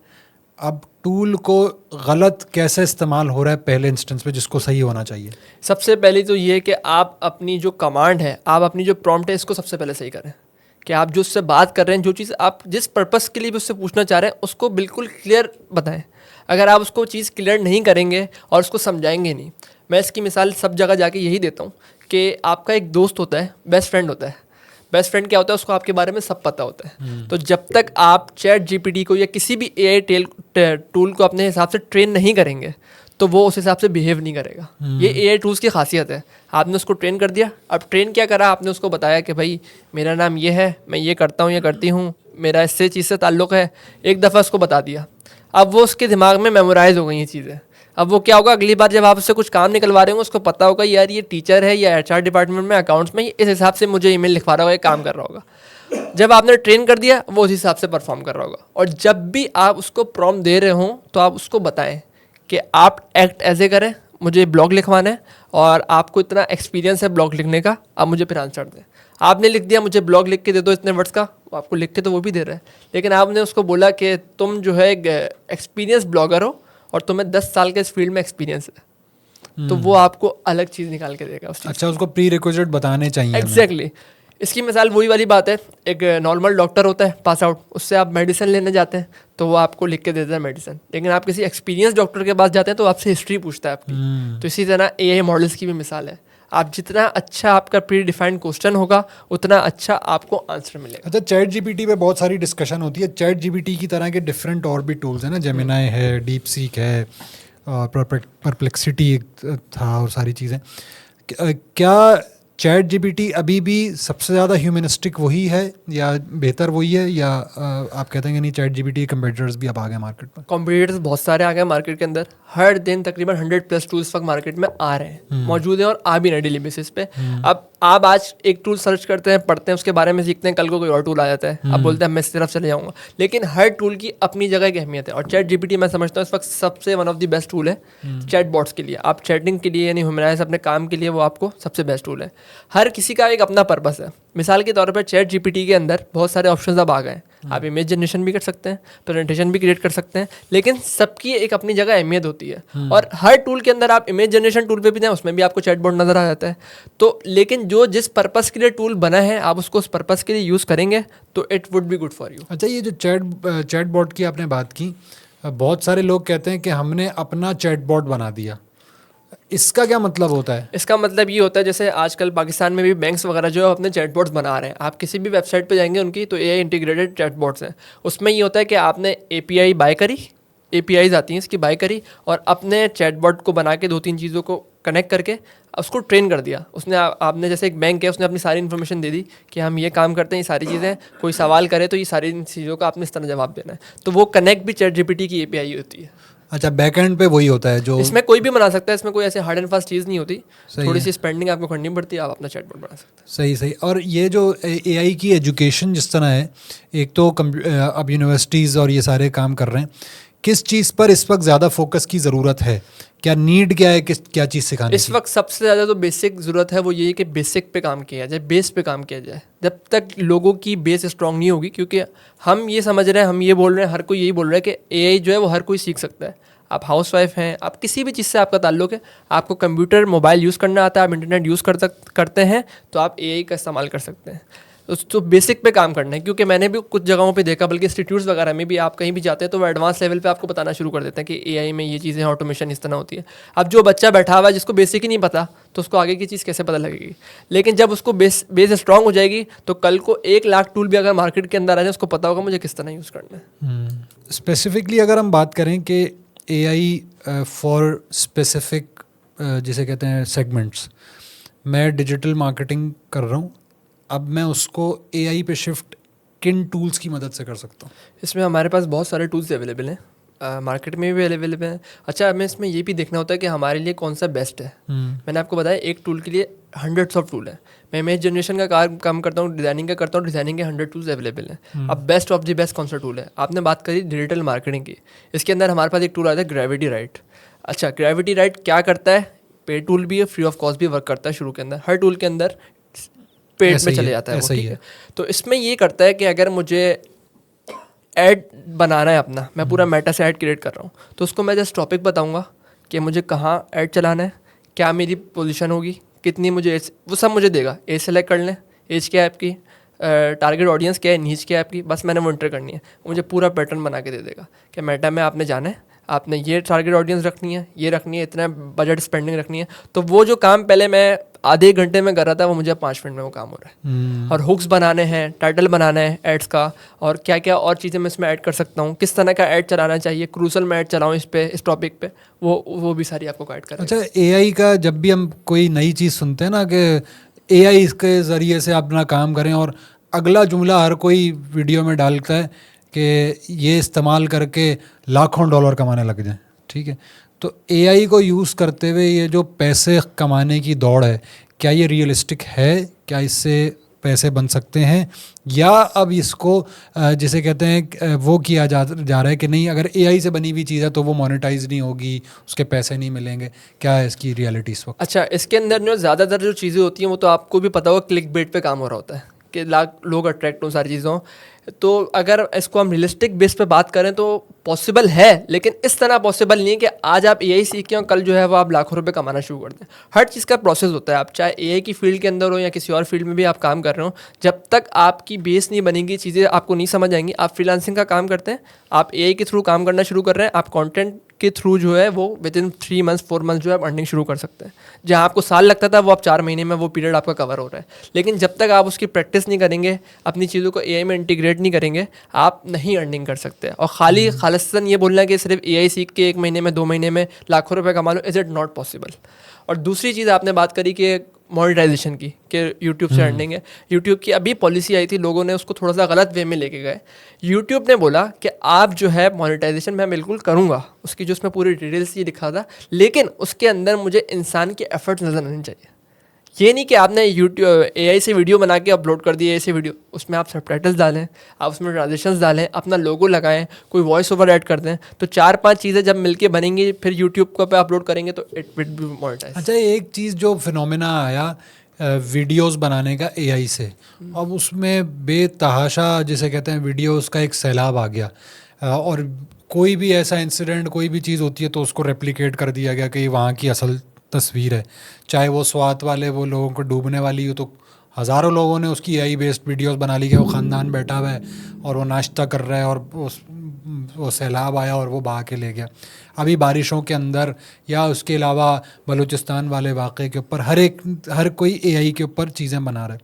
अब टूल को गलत कैसे इस्तेमाल हो रहा है पहले इंस्टेंस पे जिसको सही होना चाहिए? सबसे पहले तो ये कि आप अपनी जो कमांड है, आप अपनी जो प्रॉम्प्ट है, इसको सबसे पहले सही करें कि आप जो उससे बात कर रहे हैं, जो चीज़ आप जिस पर्पस के लिए भी उससे पूछना चाह रहे हैं उसको बिल्कुल क्लियर बताएं। अगर आप उसको चीज़ क्लियर नहीं करेंगे और उसको समझाएंगे नहीं, मैं इसकी मिसाल सब जगह जाके यही देता हूँ कि आपका एक दोस्त होता है, बेस्ट फ्रेंड होता है। बेस्ट फ्रेंड क्या होता है? उसको आपके बारे में सब पता होता है। तो जब तक आप चैट जीपीटी को या किसी भी AI टूल को अपने हिसाब से ट्रेन नहीं करेंगे तो वो उस हिसाब से बिहेव नहीं करेगा। ये AI टूल्स की खासियत है। आपने उसको ट्रेन कर दिया, अब ट्रेन क्या करा, आपने उसको बताया कि भाई मेरा नाम ये है, मैं ये करता हूँ, ये करती हूँ, मेरा इससे चीज़ से ताल्लुक़ है, एक दफ़ा उसको बता दिया, अब वो उसके दिमाग में मेमोराइज़ हो गई ये चीज़ें। अब वो क्या होगा, अगली बार जब आप उससे कुछ काम निकलवा रहे होंगे उसको पता होगा यार ये टीचर है या HR डिपार्टमेंट में अकाउंट्स में, इस हिसाब से मुझे ईमेल लिखवा रहा होगा, ये काम कर रहा होगा। जब आपने ट्रेन कर दिया वो उस हिसाब से परफॉर्म कर रहा होगा। और जब भी आप उसको प्रॉम्प्ट दे रहे हों तो आप उसको बताएं कि आप एक्ट ऐसे करें, मुझे ब्लॉग लिखवाना है और आपको इतना एक्सपीरियंस है ब्लॉग लिखने का, आप मुझे फिर आंसर दें। आपने लिख दिया मुझे ब्लॉग लिख के दे दो इतने वर्ड्स का, वो आपको लिख के तो वो भी दे रहा है, लेकिन आपने उसको बोला कि तुम जो है एक्सपीरियंस ब्लॉगर हो और तुम्हें 10 साल के इस फील्ड में एक्सपीरियंस है, तो वो आपको अलग चीज़ निकाल के देगा। अच्छा, उसको प्री रिक्विजिट बताने चाहिए। एग्जैक्टली। इसकी मिसाल वही वाली बात है, एक नॉर्मल डॉक्टर होता है पास आउट, उससे आप मेडिसिन लेने जाते हैं तो वो आपको लिख के देता है मेडिसिन, लेकिन आप किसी एक्सपीरियंस डॉक्टर के पास जाते हैं तो आपसे हिस्ट्री पूछता है आपकी। तो इसी तरह AI मॉडल्स की भी मिसाल है, आप जितना अच्छा आपका प्री डिफाइंड क्वेश्चन होगा उतना अच्छा आपको आंसर मिलेगा। अच्छा, चैट जीपीटी पे बहुत सारी डिस्कशन होती है। चैट जीपीटी की तरह के डिफरेंट और भी टूल्स हैं ना, जेमिनाई है, डीप सीक है, परप्लेक्सिटी था और सारी चीज़ें। क्या चैट जीपीटी अभी भी सबसे ज़्यादा ह्यूमनिस्टिक वही है या बेहतर वही है, या आप कहते हैं कि नहीं चैट जीपीटी कंप्यूटर्स भी अब आ गए मार्केट में? कंप्यूटर्स बहुत सारे आ गए मार्केट के अंदर, हर दिन तकरीबन 100+ टूल्स वक्त मार्केट में आ रहे हैं, मौजूद हैं और आ भी रहे डेली बेसिस पे। अब आप आज एक टूल सर्च करते हैं, पढ़ते हैं, उसके बारे में सीखते हैं, कल को कोई और टूल आ जाता है, आप बोलते हैं मैं इस तरफ चले जाऊँगा। लेकिन हर टूल की अपनी जगह की अहमियत है, और चैट जीपीटी मैं समझता हूँ इस वक्त सबसे one of the best tool है चैट बॉट्स के लिए। आप चैटिंग के लिए यानी ह्यूमनाइज अपने काम के लिए वो आपको सबसे बेस्ट टूल है। हर किसी का एक अपना पर्पस है। मिसाल के तौर पर चैट जीपीटी के अंदर बहुत सारे ऑप्शंस अब आ गए हैं। आप इमेज जनरेशन भी कर सकते हैं, प्रेजेंटेशन भी क्रिएट कर सकते हैं, लेकिन सबकी एक अपनी जगह अहमियत होती है। और हर टूल के अंदर आप इमेज जनरेशन टूल पे भी जाएं, उसमें भी आपको चैटबॉट नजर आ जाता है। तो लेकिन जो जिस पर्पस के लिए टूल बना है, आप उसको उस पर्पस के लिए यूज़ करेंगे तो it would be good for you. अच्छा, ये जो चैटबॉट की आपने बात की, बहुत सारे लोग कहते हैं कि हमने अपना चैटबॉट बना दिया, इसका क्या मतलब होता है? इसका मतलब ये होता है, जैसे आजकल पाकिस्तान में भी बैंक्स वगैरह जो है अपने चैटबॉट्स बना रहे हैं। आप किसी भी वेबसाइट पे जाएंगे उनकी, तो एआई इंटीग्रेटेड चैटबॉट्स हैं। उसमें ये होता है कि आपने एपीआई बाय करी, एपीआईज आती हैं इसकी, बाय करी, और अपने चैटबॉट को बना के 2-3 चीज़ों को कनेक्ट करके उसको ट्रेन कर दिया। उसने आपने जैसे एक बैंक है, उसने अपनी सारी इन्फॉर्मेशन दे दी कि हम ये काम करते हैं, ये सारी चीज़ें, कोई सवाल करे तो ये सारी चीज़ों का आपने इस तरह जवाब देना है। तो वो कनेक्ट भी चैट जीपीटी की एपीआई होती है। अच्छा, बैकएंड पे वही होता है जो इसमें कोई भी बना सकता है, इसमें कोई ऐसे हार्ड एंड फास्ट चीज़ नहीं होती। थोड़ी सी स्पेंडिंग आपको करनी पड़ती है, आप अपना चैटबॉट बना सकते हैं। सही सही। और ये जो एआई की एजुकेशन जिस तरह है, एक तो अब यूनिवर्सिटीज़ और ये सारे काम कर रहे हैं, किस चीज़ पर इस वक्त ज़्यादा फोकस की ज़रूरत है? क्या नीड क्या है, क्या चीज़ सिखाने इस वक्त सबसे ज़्यादा तो बेसिक ज़रूरत है वो ये है कि बेसिक पे काम किया जाए, बेस पे काम किया जाए। जब तक लोगों की बेस स्ट्रांग नहीं होगी, क्योंकि हम ये समझ रहे हैं, हम ये बोल रहे हैं, हर कोई यही बोल रहा है कि एआई जो है वो हर कोई सीख सकता है। आप हाउसवाइफ हैं, आप किसी भी चीज़ से आपका ताल्लुक है, आपको कंप्यूटर मोबाइल यूज़ करना आता है, आप इंटरनेट यूज़ करते हैं, तो आप एआई का इस्तेमाल कर सकते हैं। तो बेसिक पे काम करना है, क्योंकि मैंने भी कुछ जगहों पे देखा, बल्कि इंस्टीट्यूट्स वगैरह में भी आप कहीं भी जाते हैं तो वो एडवांस लेवल पे आपको बताना शुरू कर देते हैं कि एआई में ये चीज़ें, ऑटोमेशन इस तरह होती है। अब जो बच्चा बैठा हुआ है जिसको बेसिक ही नहीं पता, तो उसको आगे की चीज़ कैसे पता लगेगी? लेकिन जब उसको बेस स्ट्रांग हो जाएगी, तो कल को 1 लाख टूल भी अगर मार्केट के अंदर आ जाए, उसको पता होगा मुझे किस तरह यूज़ करना है। स्पेसिफिकली अगर हम बात करें कि एआई फॉर स्पेसिफिक जिसे कहते हैं सेगमेंट्स, मैं डिजिटल मार्केटिंग कर रहा हूँ, अब मैं उसको एआई पे शिफ्ट किन टूल्स की मदद से कर सकता हूँ? इसमें हमारे पास बहुत सारे टूल्स अवेलेबल हैं, मार्केट में भी अवेलेबल हैं। अच्छा, हमें इसमें ये भी देखना होता है कि हमारे लिए कौन सा बेस्ट है। मैंने आपको बताया एक टूल के लिए हंड्रेड्स ऑफ टूल है। मैं इमेज जनरेशन का काम करता हूँ, डिज़ाइनिंग का करता हूँ, डिज़ाइनिंग के 100 टूल्स अवेलेबल हैं। अब बेस्ट ऑफ द बेस्ट कौन सा टूल है? आपने बात करी डिजिटल मार्केटिंग की, इसके अंदर हमारे पास एक टूल आता है ग्रेविटी राइट। अच्छा, ग्रेविटी राइट क्या करता है? पेड टूल भी है, फ्री ऑफ कॉस्ट भी वर्क करता है। शुरू के अंदर हर टूल के अंदर पेड में चले जाता है वो, ठीक है। तो इसमें ये करता है कि अगर मुझे ऐड बनाना है अपना, मैं पूरा मेटा से ऐड क्रिएट कर रहा हूँ, तो उसको मैं जस्ट टॉपिक बताऊँगा कि मुझे कहाँ ऐड चलाना है, क्या मेरी पोजीशन होगी, कितनी मुझे एज, वो सब मुझे देगा। एज सेलेक्ट कर लें, एज क्या है आपकी, टारगेट ऑडियंस क्या है, नीच क्या है आपकी, बस मैंने वो एंटर करनी है, मुझे पूरा पैटर्न बना के दे देगा कि मेटा में आपने जाना है, आपने ये टारगेट ऑडियंस रखनी है, ये रखनी है, इतना बजट स्पेंडिंग रखनी है। तो वो जो काम पहले मैं आधे घंटे में कर रहा था, वो मुझे 5 मिनट में वो काम हो रहा है। और हुक्स बनाने हैं, टाइटल बनाना है एड्स का, और क्या क्या और चीज़ें मैं इसमें ऐड कर सकता हूँ, किस तरह का ऐड चलाना चाहिए, क्रूसल में ऐड चलाऊँ इस टॉपिक पे, वो भी सारी आपको गाइड करें। अच्छा, एआई का जब भी हम कोई नई चीज़ सुनते हैं ना कि एआई इसके ज़रिए से अपना काम करें, और अगला जुमला हर कोई वीडियो में डालता है कि ये इस्तेमाल करके लाखों डॉलर कमाने लग जाएं, ठीक है। तो एआई को यूज़ करते हुए ये जो पैसे कमाने की दौड़ है, क्या ये रियलिस्टिक है? क्या इससे पैसे बन सकते हैं, या अब इसको जिसे कहते हैं वो किया जा रहा है कि नहीं, अगर एआई से बनी हुई चीज़ है तो वो मोनेटाइज नहीं होगी, उसके पैसे नहीं मिलेंगे? क्या है इसकी रियलिटी इस वक्त? अच्छा, इसके अंदर जो ज़्यादातर जो चीज़ें होती हैं वो तो आपको भी पता होगा, क्लिक बेट पे काम हो रहा होता है कि लोग अट्रैक्ट हों सारी चीज़ों। तो अगर इसको हम रियलिस्टिक बेस पे बात करें तो पॉसिबल है, लेकिन इस तरह पॉसिबल नहीं है कि आज आप एआई सीखें और कल जो है वो आप लाखों रुपए कमाना शुरू कर दें। हर चीज़ का प्रोसेस होता है। आप चाहे एआई की फील्ड के अंदर हो या किसी और फील्ड में भी आप काम कर रहे हो, जब तक आपकी बेस नहीं बनेगी, चीज़ें आपको नहीं समझ आएंगी। आप फ्रीलांसिंग का काम करते हैं, आप एआई के थ्रू काम करना शुरू कर रहे हैं, आप कंटेंट के थ्रू जो है वो विद इन 3 मंथ्स 4 मंथ्स जो है आप अर्निंग शुरू कर सकते हैं। जहाँ आपको साल लगता था वो आप 4 महीने में वो पीरियड आपका कवर हो रहा है। लेकिन जब तक आप उसकी प्रैक्टिस नहीं करेंगे, अपनी चीज़ों को एआई में इंटीग्रेट नहीं करेंगे, आप नहीं अर्निंग कर सकते। और खालिस्तान ये बोलना है कि सिर्फ एआई सीख के 1 महीने में 2 महीने में लाखों रुपए कमा लो, इज़ इट नॉट पॉसिबल। और दूसरी चीज़ आपने बात करी कि मोनेटाइजेशन की, कि यूट्यूब से अर्निंग है। यूट्यूब की अभी पॉलिसी आई थी, लोगों ने उसको थोड़ा सा गलत वे में लेके गए। यूट्यूब ने बोला कि आप जो है मोनेटाइजेशन मैं बिल्कुल करूँगा, उसकी जो उसमें पूरी डिटेल्स ये लिखा था, लेकिन उसके अंदर मुझे इंसान के एफर्ट्स नज़र आने चाहिए। ये नहीं कि आपने यूट्यूब AI से वीडियो बना के अपलोड कर दी, AI से वीडियो, उसमें आप सबटाइटल्स डालें, आप उसमें ट्रांजिशंस डालें, अपना लोगो लगाएं, कोई वॉइस ओवर ऐड कर दें, तो 4-5 चीज़ें जब मिलके बनेंगी फिर यूट्यूब पे अपलोड करेंगे तो इट विल बी मोनेटाइज। अच्छा, एक चीज़ जो फिनोमेना आया वीडियोस बनाने का AI से, अब उसमें बेतहाशा जिसे कहते हैं वीडियोस का एक सैलाब आ गया, और कोई भी ऐसा इंसिडेंट, कोई भी चीज़ होती है तो उसको रेप्लिकेट कर दिया गया कि ये वहाँ की असल तस्वीर है। चाहे वो स्वात वाले वो लोगों को डूबने वाली हो, तो हज़ारों लोगों ने उसकी AI बेस्ड वीडियोस बना ली कि वो ख़ानदान बैठा हुआ है और वो नाश्ता कर रहा है और वो सैलाब आया और वो बहा के ले गया। अभी बारिशों के अंदर या उसके अलावा बलूचिस्तान वाले वाक़े के ऊपर हर कोई AI के ऊपर चीज़ें बना रहा है।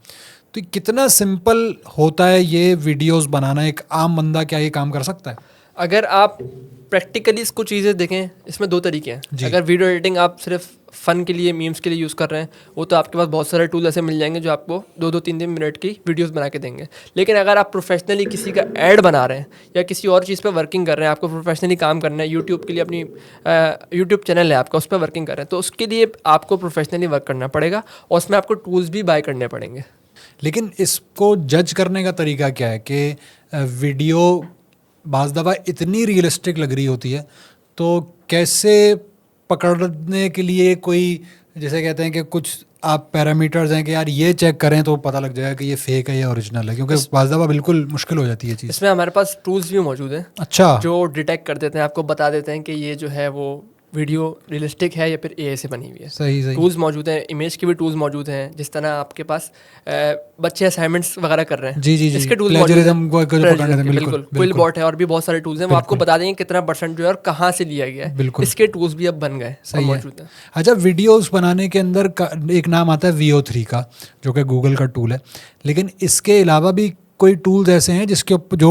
तो कितना सिंपल होता है ये वीडियोस बनाना? एक आम बंदा क्या ये काम कर सकता है? अगर आप प्रैक्टिकली इसको चीज़ें देखें, इसमें 2 तरीके हैं। अगर वीडियो एडिटिंग आप सिर्फ फ़न के लिए, मीम्स के लिए यूज़ कर रहे हैं, वो तो आपके पास बहुत सारे टूल ऐसे मिल जाएंगे जो आपको 2-2, 3-3 मिनट की वीडियोस बना के देंगे। लेकिन अगर आप प्रोफेशनली किसी का ऐड बना रहे हैं या किसी और चीज़ पे वर्किंग कर रहे हैं, आपको प्रोफेशनली काम करना है, यूट्यूब के लिए अपनी यूट्यूब चैनल है आपका, उस पर वर्किंग कर रहे हैं, तो उसके लिए आपको प्रोफेशनली वर्क करना पड़ेगा और उसमें आपको टूल्स भी बाय करने पड़ेंगे। लेकिन इसको जज करने का तरीका क्या है कि वीडियो बाज़ दफ़ा इतनी रियलिस्टिक लग रही होती है, तो कैसे पकड़ने के लिए कोई, जैसे कहते हैं कि कुछ आप पैरामीटर्स हैं कि यार ये चेक करें तो पता लग जाएगा कि ये फेक है या ओरिजिनल है, क्योंकि बाज़ दफ़ा बिल्कुल मुश्किल हो जाती है चीज़। इसमें हमारे पास टूल्स भी मौजूद हैं। अच्छा। जो डिटेक्ट कर देते हैं, आपको बता देते हैं कि ये जो है वो वीडियो रियलिस्टिक है या फिर AI से बनी हुई है। सही। टूल्स मौजूद हैं, इमेज के भी टूल्स मौजूद हैं। जिस तरह आपके पास बच्चे असाइनमेंट्स वगैरह कर रहे हैं, जी, इसके टूल्स मौजूद हैं। बिल्कुल बिल्कुल, क्विलबॉट है और भी बहुत सारे टूल्स हैं। वो आपको बता देंगे कितना % जो है और कहाँ से लिया गया है। इसके टूल्स भी अब बन गए, सही मौजूद हैं। अच्छा, वीडियोस बनाने के अंदर एक नाम आता है VO3 का, जो कि गूगल का टूल है, लेकिन इसके अलावा भी कोई टूल्स ऐसे हैं जिसके जो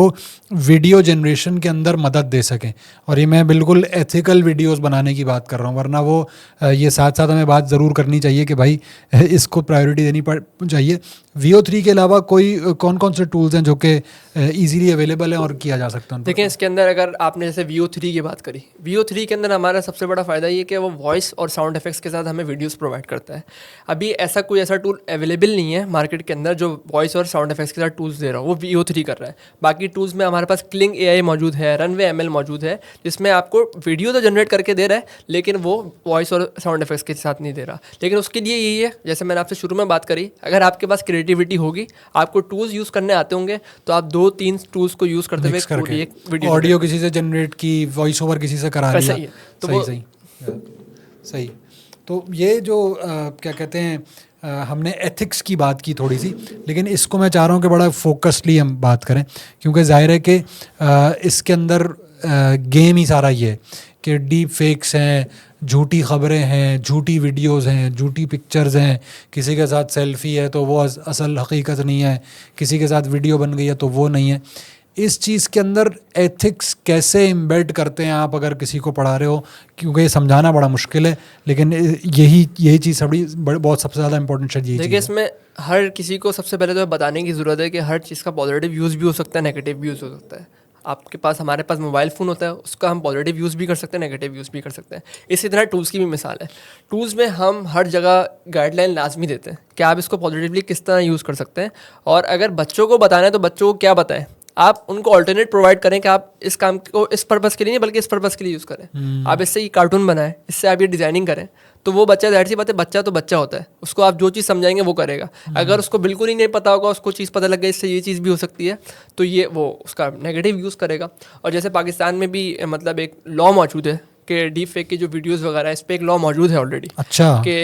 वीडियो जनरेशन के अंदर मदद दे सकें? और ये मैं बिल्कुल एथिकल वीडियोस बनाने की बात कर रहा हूँ, वरना वो ये साथ साथ हमें बात ज़रूर करनी चाहिए कि भाई इसको प्रायोरिटी देनी चाहिए। VO3 के अलावा कोई कौन कौन से टूल्स हैं जो कि ईजीली अवेलेबल हैं और किया जा सकता है? देखिए, इसके अंदर अगर आपने जैसे VO3 की बात करी, VO3 के अंदर हमारा सबसे बड़ा फ़ायदा ये कि वो वॉइस और साउंड इफेक्ट्स के साथ हमें वीडियोस प्रोवाइड करता है। अभी कोई ऐसा टूल अवेलेबल नहीं है मार्केट के अंदर जो वॉइस और साउंड इफेक्ट्स के साथ टूल्स दे रहा हो, वो VO3 कर रहा है। बाकी टूल्स में हमारे पास Kling AI मौजूद है, Runway ML मौजूद है, जिसमें आपको वीडियो तो जनरेट करके दे रहा है, लेकिन वो वॉइस और साउंड इफेक्ट्स के साथ नहीं दे रहा। लेकिन उसके लिए यही है, जैसे मैंने आपसे शुरू में बात करी, अगर आपके पास क्रिएटिविटी होगी, आपको टूल्स यूज़ करने आते होंगे, तो आप 2-3 टूल्स को यूज़ करते हुए एक वीडियो, ऑडियो किसी से जनरेट की, वॉइस ओवर किसी से करा लिया, तो सही। तो ये जो क्या कहते हैं, हमने एथिक्स की बात की थोड़ी सी, लेकिन इसको मैं चाह रहा हूँ कि बड़ा फोकसली हम बात करें, क्योंकि जाहिर है कि इसके अंदर गेम ही सारा ये है कि डीप फेक्स हैं, झूठी ख़बरें हैं, झूठी वीडियोस हैं, झूठी पिक्चर्स हैं, किसी के साथ सेल्फी है तो वो असल हकीकत नहीं है, किसी के साथ वीडियो बन गई है तो वो नहीं है। इस चीज़ के अंदर एथिक्स कैसे एम्बेड करते हैं आप अगर किसी को पढ़ा रहे हो? क्योंकि ये समझाना बड़ा मुश्किल है, लेकिन यही चीज़ बहुत सबसे ज़्यादा इंपॉर्टेंट शायद यही। देखिए, इसमें हर किसी को सबसे पहले तो बताने की ज़रूरत है कि हर चीज़ का पॉजिटिव यूज़ भी हो सकता है, नेगेटिव भी यूज़ हो सकता है। आपके पास, हमारे पास मोबाइल फ़ोन होता है, उसका हम पॉजिटिव यूज़ भी कर सकते हैं, नेगेटिव यूज़ भी कर सकते हैं। इसी तरह टूल्स की भी मिसाल है। टूल्स में हम हर जगह गाइडलाइन लाजमी देते हैं कि आप इसको पॉजिटिवली किस तरह यूज़ कर सकते हैं, और अगर बच्चों को बताना है तो बच्चों को क्या बताएं। आप उनको ऑल्टरनेट प्रोवाइड करें कि आप इस काम को इस पर्पज़ के लिए नहीं बल्कि इस पर्पज़ के लिए यूज़ करें। आप इससे ये कार्टून बनाएं, इससे आप ये डिज़ाइनिंग करें, तो वो बच्चा, जाहिर सी बात है, बच्चा तो बच्चा होता है, उसको आप जो चीज़ समझाएंगे वो करेगा। अगर उसको बिल्कुल ही नहीं पता होगा, उसको चीज़ पता लग गई इससे ये चीज़ भी हो सकती है, तो ये वो उसका नेगेटिव यूज़ करेगा। और जैसे पाकिस्तान में भी मतलब एक लॉ मौजूद है कि डीप फेक की जो वीडियोज़ वगैरह है, इस पर एक लॉ मौजूद है ऑलरेडी। अच्छा। कि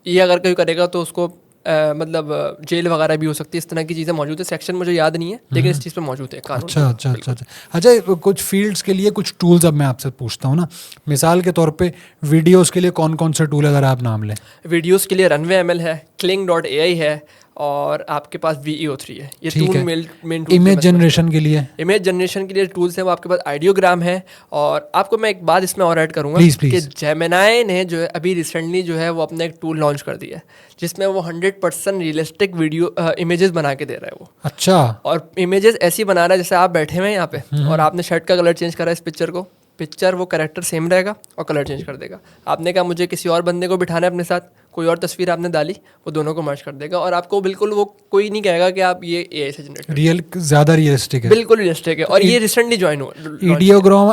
ये अगर कोई करेगा तो उसको मतलब जेल वगैरह भी हो सकती है। इस तरह की चीज़ें मौजूद है। सेक्शन मुझे याद नहीं है, लेकिन इस चीज़ पे मौजूद है कानून। अच्छा, कुछ फील्ड्स के लिए कुछ टूल्स अब मैं आपसे पूछता हूँ ना, मिसाल के तौर पे वीडियोस के लिए कौन कौन से टूल अगर आप नाम लें? वीडियोस के लिए Runway ML है, Kling.ai है, और आपके पास VO3 है। ये tool main tool. Image generation के लिए टूल्स हैं, वो आपके पास आइडियोग्राम है। और आपको मैं एक बात इसमें और ऐड करूँगा कि जेमिनाई ने जो है अभी रिसेंटली जो है वो अपना एक टूल लॉन्च कर दिया है, जिसमें वो 100% रियलिस्टिक वीडियो इमेजेस बना के दे रहा है वो। अच्छा। और इमेजेस ऐसी बना रहा है जैसे आप बैठे हुए हैं यहाँ पे और आपने शर्ट का कलर चेंज करा है इस पिक्चर को, पिक्चर वो कैरेक्टर सेम रहेगा और कलर चेंज कर देगा। आपने कहा मुझे किसी और बंदे को बिठाना है अपने साथ, कोई और तस्वीर आपने डाली, वो दोनों को मर्ज कर देगा और आपको बिल्कुल वो कोई नहीं कहेगा कि आप ये एआई से जनरेट ज़्यादा रियलिस्टिक है, बिल्कुल रियलिस्टिक है। और ये रिसेंटली ज्वाइन हुआ।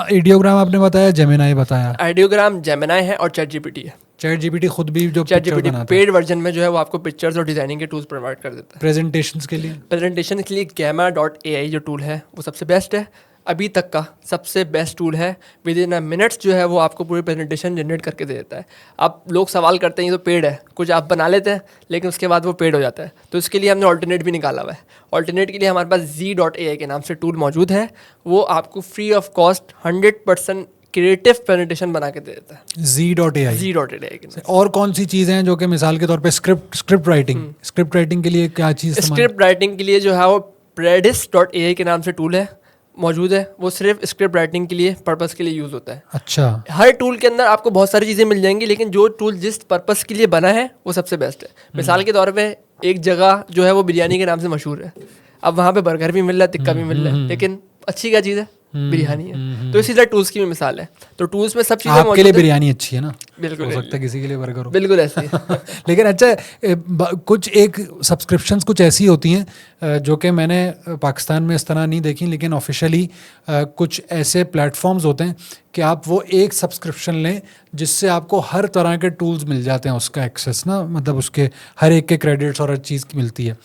आइडियोग्राम आपने बताया, जेमिनाई बताया। आइडियोग्राम जेमिनाई है और चैट जीपीटी है। चैट जीपीटी खुद भी जो चैट पिक्चर जीपीटी बनाता है, पेड वर्जन में जो है वो आपको पिक्चर्स और डिजाइनिंग के टूल्स प्रोवाइड कर देता है। प्रेजेंटेशंस के लिए, प्रेजेंटेशन के लिए gamma.ai जो टूल है वो सबसे बेस्ट है, अभी तक का सबसे बेस्ट टूल है। विद इन अ मिनट्स जो है वो आपको पूरी प्रेजेंटेशन जनरेट करके दे देता है। अब लोग सवाल करते हैं ये तो पेड है, कुछ आप बना लेते हैं लेकिन उसके बाद वो पेड हो जाता है। तो इसके लिए हमने ऑल्टरनेट भी निकाला हुआ है। ऑल्टरनेट के लिए हमारे पास z.ai के नाम से टूल मौजूद है। वो आपको free of cost 100% creative presentation बना के दे देता है। z.ai z.ai के और कौन सी चीज़ें हैं जो कि मिसाल के तौर पे स्क्रिप्ट राइटिंग के लिए क्या चीज़? स्क्रिप्ट राइटिंग के लिए जो है वो predis.ai के नाम से टूल है मौजूद है। वो सिर्फ स्क्रिप्ट राइटिंग के लिए पर्पस के लिए यूज़ होता है। अच्छा, हर टूल के अंदर आपको बहुत सारी चीज़ें मिल जाएंगी, लेकिन जो टूल जिस पर्पस के लिए बना है वो सबसे बेस्ट है। मिसाल के तौर पे एक जगह जो है वो बिरयानी के नाम से मशहूर है। अब वहाँ पे बर्गर भी मिल रहा है, टिक्का भी मिल रहा है, लेकिन अच्छी क्या चीज़ है? बिरयानी है। तो इसी तरह टूल्स की भी मिसाल है। तो टूल्स में सब चीज़ें मौजूद आपके लिए बिरयानी अच्छी है ना, बिल्कुल हो सकता है किसी के लिए बर्गर हो, बिल्कुल ऐसे ही। लेकिन अच्छा कुछ एक सब्सक्रिप्शंस कुछ ऐसी होती हैं जो कि मैंने पाकिस्तान में इस तरह नहीं देखी, लेकिन ऑफिशियली कुछ ऐसे प्लेटफॉर्म्स होते हैं कि आप वो एक सब्सक्रिप्शन लें जिससे आपको हर तरह के टूल्स मिल जाते हैं, उसका एक्सेस ना, मतलब उसके हर एक के क्रेडिट्स और हर चीज़ की मिलती है।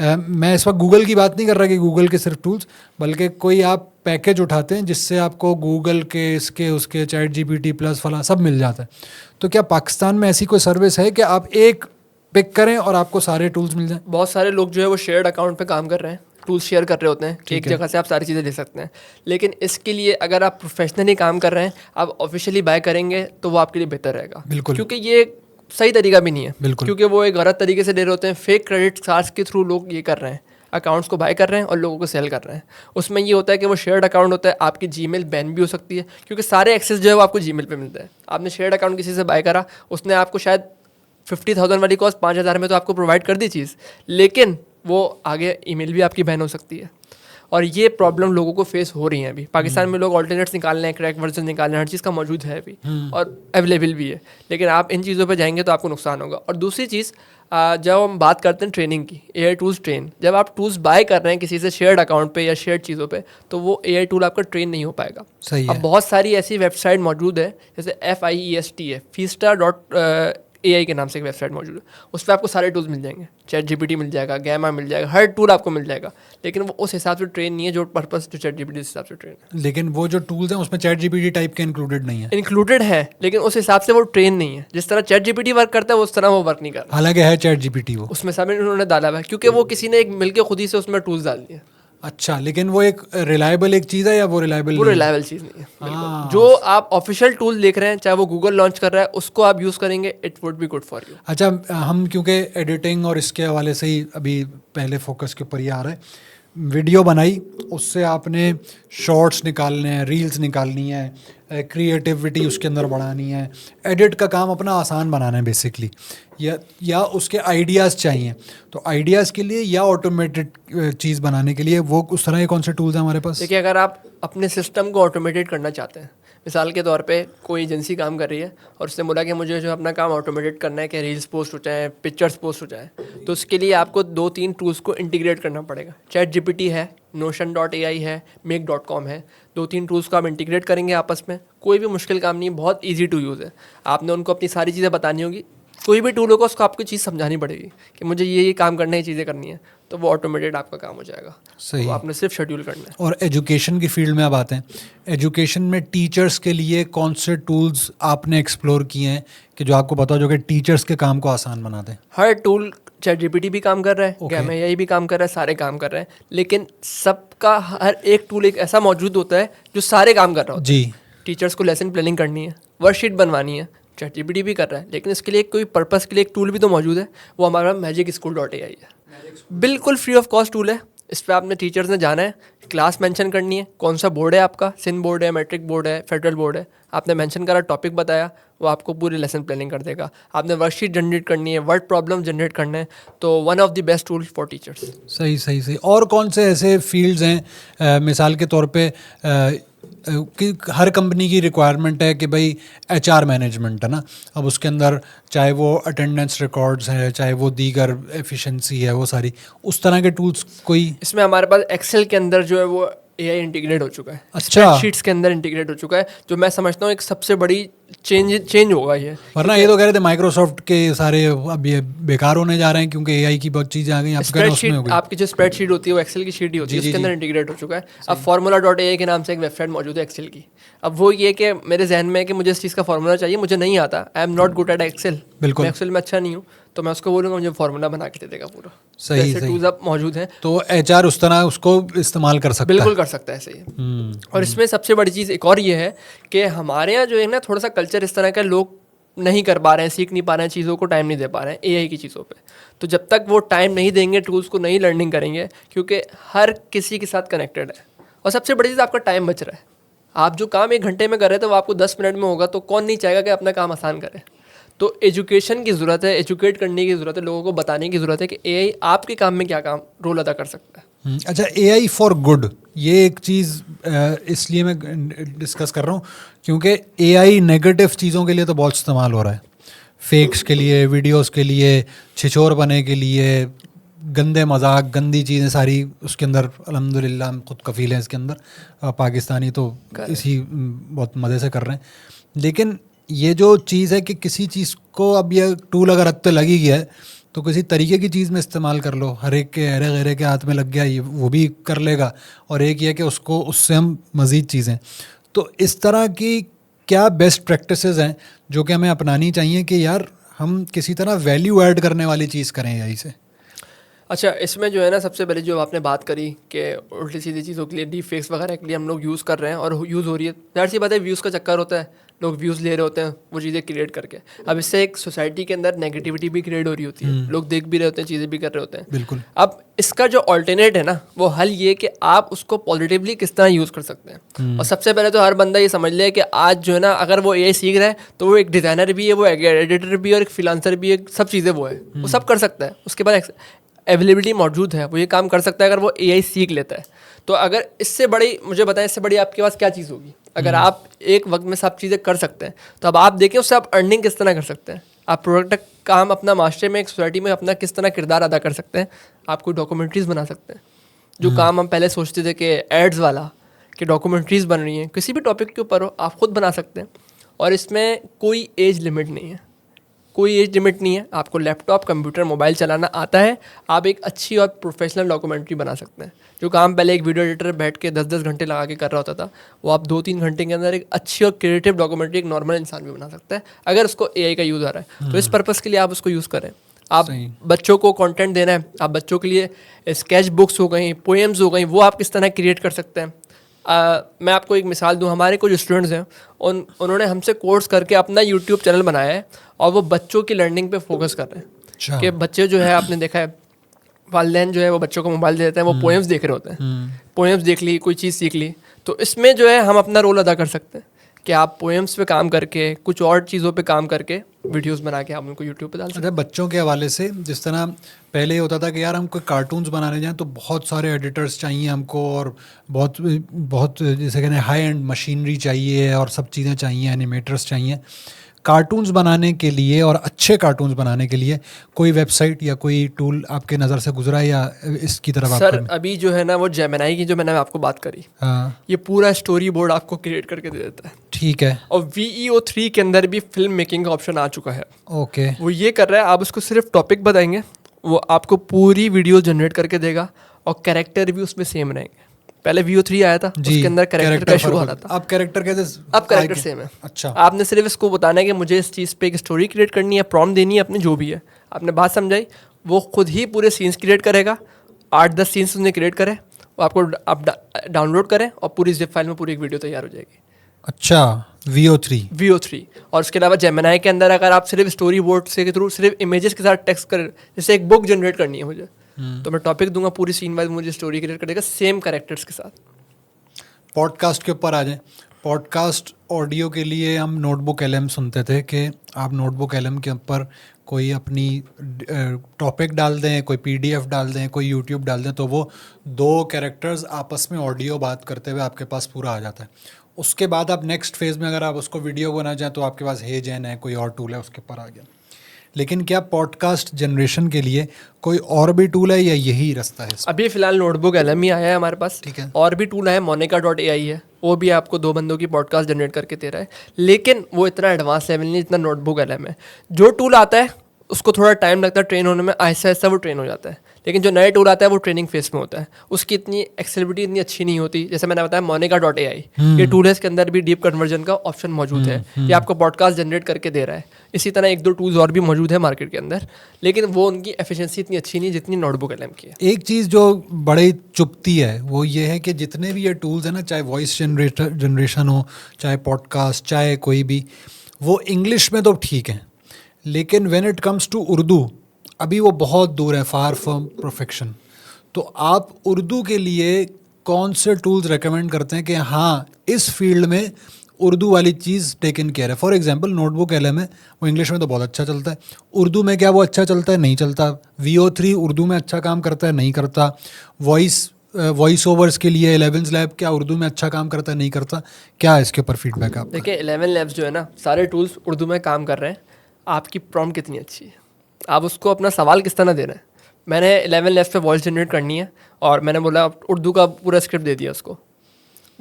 मैं इस वक्त गूगल की बात नहीं कर रहा कि गूगल के सिर्फ टूल्स, बल्कि कोई आप पैकेज उठाते हैं जिससे आपको गूगल के इसके उसके चैट जीपीटी प्लस फला सब मिल जाता है। तो क्या पाकिस्तान में ऐसी कोई सर्विस है कि आप एक पिक करें और आपको सारे टूल्स मिल जाएं? बहुत सारे लोग जो है वो शेयर्ड अकाउंट पे काम कर रहे हैं, टूल्स शेयर कर रहे होते हैं कि एक जगह से आप सारी चीज़ें ले सकते हैं। लेकिन इसके लिए अगर आप प्रोफेशनली काम कर रहे हैं, आप ऑफिशियली बाय करेंगे तो वो आपके लिए बेहतर रहेगा। बिल्कुल, क्योंकि ये सही तरीका भी नहीं है, बिल्कुल, क्योंकि वो एक गलत तरीके से ले रहे होते हैं। फेक क्रेडिट कार्ड्स के थ्रू लोग ये कर रहे हैं, अकाउंट्स को बाय कर रहे हैं और लोगों को सेल कर रहे हैं। उसमें ये होता है कि वो शेयर्ड अकाउंट होता है, आपकी जीमेल बैन भी हो सकती है, क्योंकि सारे एक्सेस जो है वो आपको जीमेल पे मिलता है। आपने शेयर्ड अकाउंट किसी से बाय करा, उसने आपको शायद 50,000 वाली कॉस्ट 5,000 में तो आपको प्रोवाइड कर दी चीज़, लेकिन वो आगे ईमेल भी आपकी बैन हो सकती है। और ये प्रॉब्लम लोगों को फेस हो रही है अभी। पाकिस्तान में लोग ऑल्टरनेट्स निकाल रहे हैं, क्रैक वर्जन निकाल रहे हैं, हर चीज़ का मौजूद है अभी और अवेलेबल भी है। लेकिन आप इन चीज़ों पे जाएंगे तो आपको नुकसान होगा। और दूसरी चीज़, जब हम बात करते हैं ट्रेनिंग की, AI टूल्स ट्रेन, जब आप टूल्स बाय कर रहे हैं किसी से शेयर्ड अकाउंट पे या शेयर्ड चीज़ों पे, तो वो AI टूल आपका ट्रेन नहीं हो पाएगा। सही है। अब बहुत सारी ऐसी वेबसाइट मौजूद है, जैसे FIEST है, feesta.ai के नाम से एक वेबसाइट मौजूद है। उस पर आपको सारे टूल्स मिल जाएंगे, चैट जीपीटी मिल जाएगा, गैमा मिल जाएगा, हर टूल आपको मिल जाएगा। लेकिन वो उस हिसाब से ट्रेन नहीं है जो पर्पस जो चैट जीपीटी हिसाब से ट्रेन है। लेकिन वो जो टूल्स हैं उसमें चैट जीपीटी टाइप के इंक्लूडेड नहीं है। इंक्लूडेड है, लेकिन उस हिसाब से वो ट्रेन नहीं है। जिस तरह चैट जीपीटी वर्क करता है उस तरह वो वर्क नहीं कर रहा। हालांकि है चैट जीपीटी, वो उसमें सब उन्होंने डाला हुआ है, क्योंकि वो किसी ने एक मिलके खुद ही से उसमें टूल्स डाल दिए। अच्छा, लेकिन वो एक रिलायबल एक चीज़ है या वो रिलायबल वो रिलायबल चीज़ नहीं है। बिल्कुल। जो आप ऑफिशियल टूल देख रहे हैं, चाहे वो गूगल लॉन्च कर रहा है, उसको आप यूज़ करेंगे, it would be good for you. अच्छा, हम क्योंकि एडिटिंग और इसके हवाले से ही अभी पहले फोकस के ऊपर ही आ रहा है, वीडियो बनाई, उससे आपने शॉर्ट्स निकालने हैं, रील्स निकालनी है, क्रिएटिविटी उसके अंदर बढ़ानी है, एडिट का काम अपना आसान बनाना है बेसिकली, या उसके आइडियाज़ चाहिए। तो आइडियाज़ के लिए या ऑटोमेटेड चीज़ बनाने के लिए वो उस तरह के कौन से टूल्स हैं हमारे पास? देखिए, अगर आप अपने सिस्टम को ऑटोमेटेड करना चाहते हैं, मिसाल के तौर पे कोई एजेंसी काम कर रही है और उसने बोला कि मुझे जो अपना काम ऑटोमेटेड करना है कि रील्स पोस्ट हो जाए, पिक्चर्स पोस्ट हो जाए, तो उसके लिए आपको 2-3 टूल्स को इंटीग्रेट करना पड़ेगा। चैट जीपीटी है, notion.ai है, make.com है। 2-3 टूल्स को आप इंटीग्रेट करेंगे आपस में, कोई भी मुश्किल काम नहीं, बहुत ईजी टू यूज़ है। आपने उनको अपनी सारी चीज़ें बतानी होगी। कोई भी टूल होगा उसको आपको चीज़ समझानी पड़ेगी कि मुझे ये काम करना है, चीज़ें करनी है, तो वो ऑटोमेटेड आपका काम हो जाएगा। सही। तो आपने सिर्फ शेड्यूल करना है। और एजुकेशन की फील्ड में अब आते हैं। एजुकेशन में टीचर्स के लिए कौन से टूल्स आपने एक्सप्लोर किए हैं कि जो आपको पता हो, जो कि टीचर्स के काम को आसान बना दें? हर टूल, चैट जीपीटी भी काम कर रहा है, गैमा एआई भी काम कर रहा है, सारे काम कर रहे हैं, लेकिन सबका हर एक टूल एक ऐसा मौजूद होता है जो सारे काम कर रहा होता है। जी। टीचर्स को लेसन प्लानिंग करनी है, वर्कशीट बनवानी है, चैट जीपीटी भी कर रहा है, लेकिन इसके लिए कोई पर्पस के लिए एक टूल भी तो मौजूद है, वो हमारा magicschool.ai है। बिल्कुल फ्री ऑफ कॉस्ट टूल है। इस पर आपने टीचर्स ने जाना है, क्लास मेंशन करनी है, कौन सा बोर्ड है आपका, सिंध बोर्ड है, मैट्रिक बोर्ड है, फेडरल बोर्ड है, आपने मेंशन करा, टॉपिक बताया, वो आपको पूरी लेसन प्लानिंग कर देगा। आपने वर्कशीट जनरेट करनी है, वर्ड प्रॉब्लम जनरेट करना है, तो one of the best tool for teachers. सही। और कौन से ऐसे फील्ड्स हैं, मिसाल के तौर पे कि हर कंपनी की रिक्वायरमेंट है कि भाई HR मैनेजमेंट है ना, अब उसके अंदर चाहे वो अटेंडेंस रिकॉर्ड्स हैं, चाहे वो दीगर एफिशिएंसी है, वो सारी उस तरह के टूल्स कोई। इसमें हमारे पास एक्सेल के अंदर जो है वो AI इंटीग्रेट हो चुका है, अच्छा। स्प्रेडशीट्स के अंदर इंटीग्रेट हो चुका है, जो मैं समझता हूँ एक सबसे बड़ी चेंज होगा ये। वरना ये तो कह रहे थे माइक्रोसॉफ्ट के सारे अब ये बेकार होने जा रहे हैं क्योंकि AI की बहुत चीज़ें आ गई, आप कह रहे हैं उसमें हो गई। आपकी जो स्प्रेडशीट होती है वो एक्सेल की शीट ही होती है, उसके अंदर इंटीग्रेट हो चुका है। अब formula.ai के नाम से एक वेबसाइट मौजूद है एक्सेल की। अब वो ये कि मेरे जहन में है कि मुझे इस चीज़ का फॉर्मूला चाहिए, मुझे नहीं आता, I am not good at Excel, बिल्कुल। मैं एक्सेल में अच्छा नहीं हूँ, तो मैं उसको बोलूँगा मुझे फॉर्मूला बना के दे देगा पूरा। सही ऐसे टूल्स अब मौजूद हैं, तो HR उस तरह उसको इस्तेमाल कर सकता बिल्कुल कर सकता है, सही है। और इसमें सबसे बड़ी चीज़ एक और ये है कि हमारे यहाँ जो है ना थोड़ा सा कल्चर इस तरह का, लोग नहीं कर पा रहे हैं, सीख नहीं पा रहे हैं, चीज़ों को टाइम नहीं दे पा रहे हैं AI की चीज़ों पे। तो जब तक वो टाइम नहीं देंगे, टूल्स को नहीं लर्निंग करेंगे, क्योंकि हर किसी के साथ कनेक्टेड है। और सबसे बड़ी चीज़, आपका टाइम बच रहा है। आप जो काम 1 घंटे में कर रहे थे वो आपको 10 मिनट में होगा, तो कौन नहीं चाहेगा कि अपना काम आसान करे। तो एजुकेशन की ज़रूरत है, एजुकेट करने की ज़रूरत है, लोगों को बताने की ज़रूरत है कि AI आपके काम में क्या काम रोल अदा कर सकता है। अच्छा, AI फॉर गुड, ये एक चीज़ इसलिए मैं डिस्कस कर रहा हूँ क्योंकि AI नेगेटिव चीज़ों के लिए तो बहुत इस्तेमाल हो रहा है, फेक्स के लिए, वीडियोस के लिए, छिछोर बने के लिए, गंदे मजाक, गंदी चीज़ें सारी उसके अंदर। अल्हम्दुलिल्लाह हम खुद कफ़ील हैं इसके अंदर, पाकिस्तानी तो इसी बहुत मज़े से कर रहे हैं। लेकिन ये जो चीज़ है कि किसी चीज़ को अब ये टूल अगर हद लग ही गया है तो किसी तरीके की चीज़ में इस्तेमाल कर लो, हर एक के अरे गहरे के हाथ में लग गया, ये वो भी कर लेगा, और एक ये कि उसको उससे हम मज़ीद चीज़ें। तो इस तरह की क्या बेस्ट प्रैक्टिसेस हैं जो कि हमें अपनानी चाहिए कि यार हम किसी तरह वैल्यू ऐड करने वाली चीज़ करें AI से? अच्छा, इसमें जो है ना सबसे पहले जो आपने बात करी कि उल्टी सीधी चीज़ों के लिए, डीप फेक्स वगैरह के लिए हम लोग यूज़ कर रहे हैं और यूज़ हो रही है, जाहिर सी बात है व्यूज़ का चक्कर होता है, लोग व्यूज़ ले रहे होते हैं वो चीज़ें क्रिएट करके। अब इससे एक सोसाइटी के अंदर नेगेटिविटी भी क्रिएट हो रही होती है, लोग देख भी रहे होते हैं, चीज़ें भी कर रहे होते हैं। बिल्कुल। अब इसका जो ऑल्टरनेट है ना, वो हल ये कि आप उसको पॉजिटिवली किस तरह यूज़ कर सकते हैं। और सबसे पहले तो हर बंदा ये समझ ले कि आज जो है ना, अगर वो AI सीख रहा है तो वो एक डिज़ाइनर भी है, वो एक एडिटर भी है, और एक फ्रीलांसर भी है, सब चीज़ें वो है, वो सब कर सकता है। उसके बाद अवेलेबिलिटी मौजूद है, वो ये काम कर सकता है अगर वो AI सीख लेता है। तो अगर इससे बड़ी, मुझे बताएं, इससे बड़ी आपके पास क्या चीज़ होगी? अगर आप एक वक्त में सब चीज़ें कर सकते हैं तो अब आप देखें उससे आप अर्निंग किस तरह कर सकते हैं, आप प्रोडक्ट काम अपना मास्टर में, एक सोसाइटी में अपना किस तरह किरदार अदा कर सकते हैं। आप कोई डॉक्यूमेंट्रीज़ बना सकते हैं, जो काम हम पहले सोचते थे कि एड्स वाला, कि डॉक्यूमेंट्रीज़ बन रही हैं, किसी भी टॉपिक के ऊपर हो, आप खुद बना सकते हैं। और इसमें कोई एज लिमिट नहीं है, कोई एज लिमिट नहीं है। आपको लैपटॉप, कंप्यूटर, मोबाइल चलाना आता है, आप एक अच्छी और प्रोफेशनल डॉक्यूमेंट्री बना सकते हैं। जो काम पहले एक वीडियो एडिटर बैठ के 10-10 घंटे लगा के कर रहा होता था, वो आप 2-3 घंटे के अंदर एक अच्छी और क्रिएटिव डॉक्यूमेंट्री एक नॉर्मल इंसान भी बना सकता है, अगर उसको AI का यूज़ आ रहा है। तो इस पर्पज़ के लिए आप उसको यूज़ करें। आप बच्चों को कंटेंट देना है, आप बच्चों के लिए स्केच बुक्स हो गई, पोएम्स हो गई, वो आप किस तरह क्रिएट कर सकते हैं। मैं आपको एक मिसाल दूं, हमारे कुछ स्टूडेंट्स हैं, उन्होंने हमसे कोर्स करके अपना यूट्यूब चैनल बनाया है और वो बच्चों की लर्निंग पे फोकस कर रहे हैं। अच्छा। कि बच्चे जो है, आपने देखा है वालिदैन जो है वो बच्चों को मोबाइल दे देते हैं, वो पोएम्स देख रहे होते हैं, पोएम्स देख ली, कोई चीज़ सीख ली। तो इसमें जो है हम अपना रोल अदा कर सकते हैं कि आप पोएम्स पे काम करके, कुछ और चीज़ों पे काम करके वीडियोस बना के आप उनको यूट्यूब पे डाल सकते हैं। अच्छा, बच्चों के हवाले से जिस तरह पहले ये होता था कि यार हम कोई कार्टून्स बनाने जाएं तो बहुत सारे एडिटर्स चाहिए हमको, और बहुत बहुत जैसे कहते हैं हाई एंड मशीनरी चाहिए और सब चीज़ें चाहिए, एनिमेटर्स चाहिए। कार्टून्स बनाने के लिए और अच्छे कार्टून्स बनाने के लिए कोई वेबसाइट या कोई टूल आपके नज़र से गुजरा या इसकी तरफ सर आपका? अभी जो है ना, वो जेमिनाई की जो मैंने आपको बात करी, हाँ, ये पूरा स्टोरी बोर्ड आपको क्रिएट करके दे देता है। ठीक है। और VEO3 के अंदर भी फिल्म मेकिंग का ऑप्शन आ चुका है। ओके। वो ये कर रहा है, आप उसको सिर्फ टॉपिक बताएंगे, वो आपको पूरी वीडियो जनरेट करके देगा, और कैरेक्टर भी उसमें सेम रहेंगे। पहले VEO3 आया था, उसके अंदर कैरेक्टर का इशू आ रहा था। अब कैरेक्टर कैसे? अब कैरेक्टर सेम है। अच्छा। आपने सिर्फ इसको बताना है कि मुझे इस चीज़ पे एक स्टोरी क्रिएट करनी है, प्रॉम्प्ट देनी है अपनी, जो भी है आपने बात समझाई, वो खुद ही पूरे सीन्स क्रिएट करेगा। 8-10 सीन्स उसने क्रिएट करे, वो आपको आप डाउनलोड करें और पूरी जिप फाइल में पूरी एक वीडियो तैयार हो जाएगी। अच्छा, VEO3। और उसके अलावा जेमिनाई के अंदर अगर आप सिर्फ स्टोरी बोर्ड से के थ्रू सिर्फ इमेजेस के साथ टेक्स्ट करें, जैसे एक बुक जनरेट करनी है मुझे, तो मैं टॉपिक दूंगा, पूरी सीन वाइज मुझे स्टोरी क्रिएट कर देगा सेम कैरेक्टर्स के साथ। पॉडकास्ट के ऊपर आ जाएं। पॉडकास्ट ऑडियो के लिए हम नोटबुक LM सुनते थे कि आप नोटबुक LM के ऊपर कोई अपनी टॉपिक डाल दें, कोई PDF डाल दें, कोई YouTube डाल दें, तो वो 2 कैरेक्टर्स आपस में ऑडियो बात करते हुए आपके पास पूरा आ जाता है। उसके बाद आप नेक्स्ट फेज़ में अगर आप उसको वीडियो बना जाए तो आपके पास हेजन है, कोई और टूल है, उसके ऊपर आ गया। लेकिन क्या पॉडकास्ट जनरेशन के लिए कोई और भी टूल है या यही रास्ता है? अभी फिलहाल नोटबुक LM ही आया है हमारे पास। ठीक है। और भी टूल है, monica.ai है, वो भी आपको 2 बंदों की पॉडकास्ट जनरेट करके दे रहा है, लेकिन वो इतना एडवांस लेवल नहीं जितना नोटबुक LM है। जो टूल आता है उसको थोड़ा टाइम लगता है ट्रेन होने में, आहिस्ता आहिस्ता वो ट्रेन हो जाता है, लेकिन जो नए टूल आता है वो ट्रेनिंग फेस में होता है, उसकी इतनी एक्सेसिबिलिटी इतनी अच्छी नहीं होती। जैसे मैंने बताया monica.ai, ये टूल है, इसके अंदर भी डीप कन्वर्जन का ऑप्शन मौजूद है, ये आपको पॉडकास्ट जनरेट करके दे रहा है। इसी तरह 1-2 टूल्स और भी मौजूद है मार्केट के अंदर, लेकिन वो उनकी एफिशिएंसी इतनी अच्छी नहीं जितनी नोटबुक LM की है। एक चीज़ जो बड़ी चुभती है वो ये है कि जितने भी ये टूल्स हैं ना, चाहे वॉइस जनरेशन हो, चाहे पॉडकास्ट, चाहे कोई भी, वो इंग्लिश में तो ठीक है, लेकिन when it comes to Urdu अभी वो बहुत दूर है, फार फ्रॉम परफेक्शन। तो आप उर्दू के लिए कौन से टूल्स रेकमेंड करते हैं कि हाँ इस फील्ड में उर्दू वाली चीज़ टेकन केयर है? फॉर एग्जांपल नोटबुक LM है, वो इंग्लिश में तो बहुत अच्छा चलता है, उर्दू में क्या वो अच्छा चलता है? नहीं चलता। VO3 उर्दू में अच्छा काम करता है? नहीं करता। वॉइस ओवर्स के लिए 11 लैब क्या उर्दू में अच्छा काम करता है? नहीं करता। क्या है इसके ऊपर फीडबैक आपका? देखिए 11 लैब्स जो है ना, सारे टूल्स उर्दू में काम कर रहे हैं। आपकी प्रॉम्प्ट कितनी अच्छी है, आप उसको अपना सवाल किस तरह दे रहे हैं। मैंने 11 लैब्स पे वॉइस जनरेट करनी है और मैंने बोला उर्दू का पूरा स्क्रिप्ट दे दिया उसको,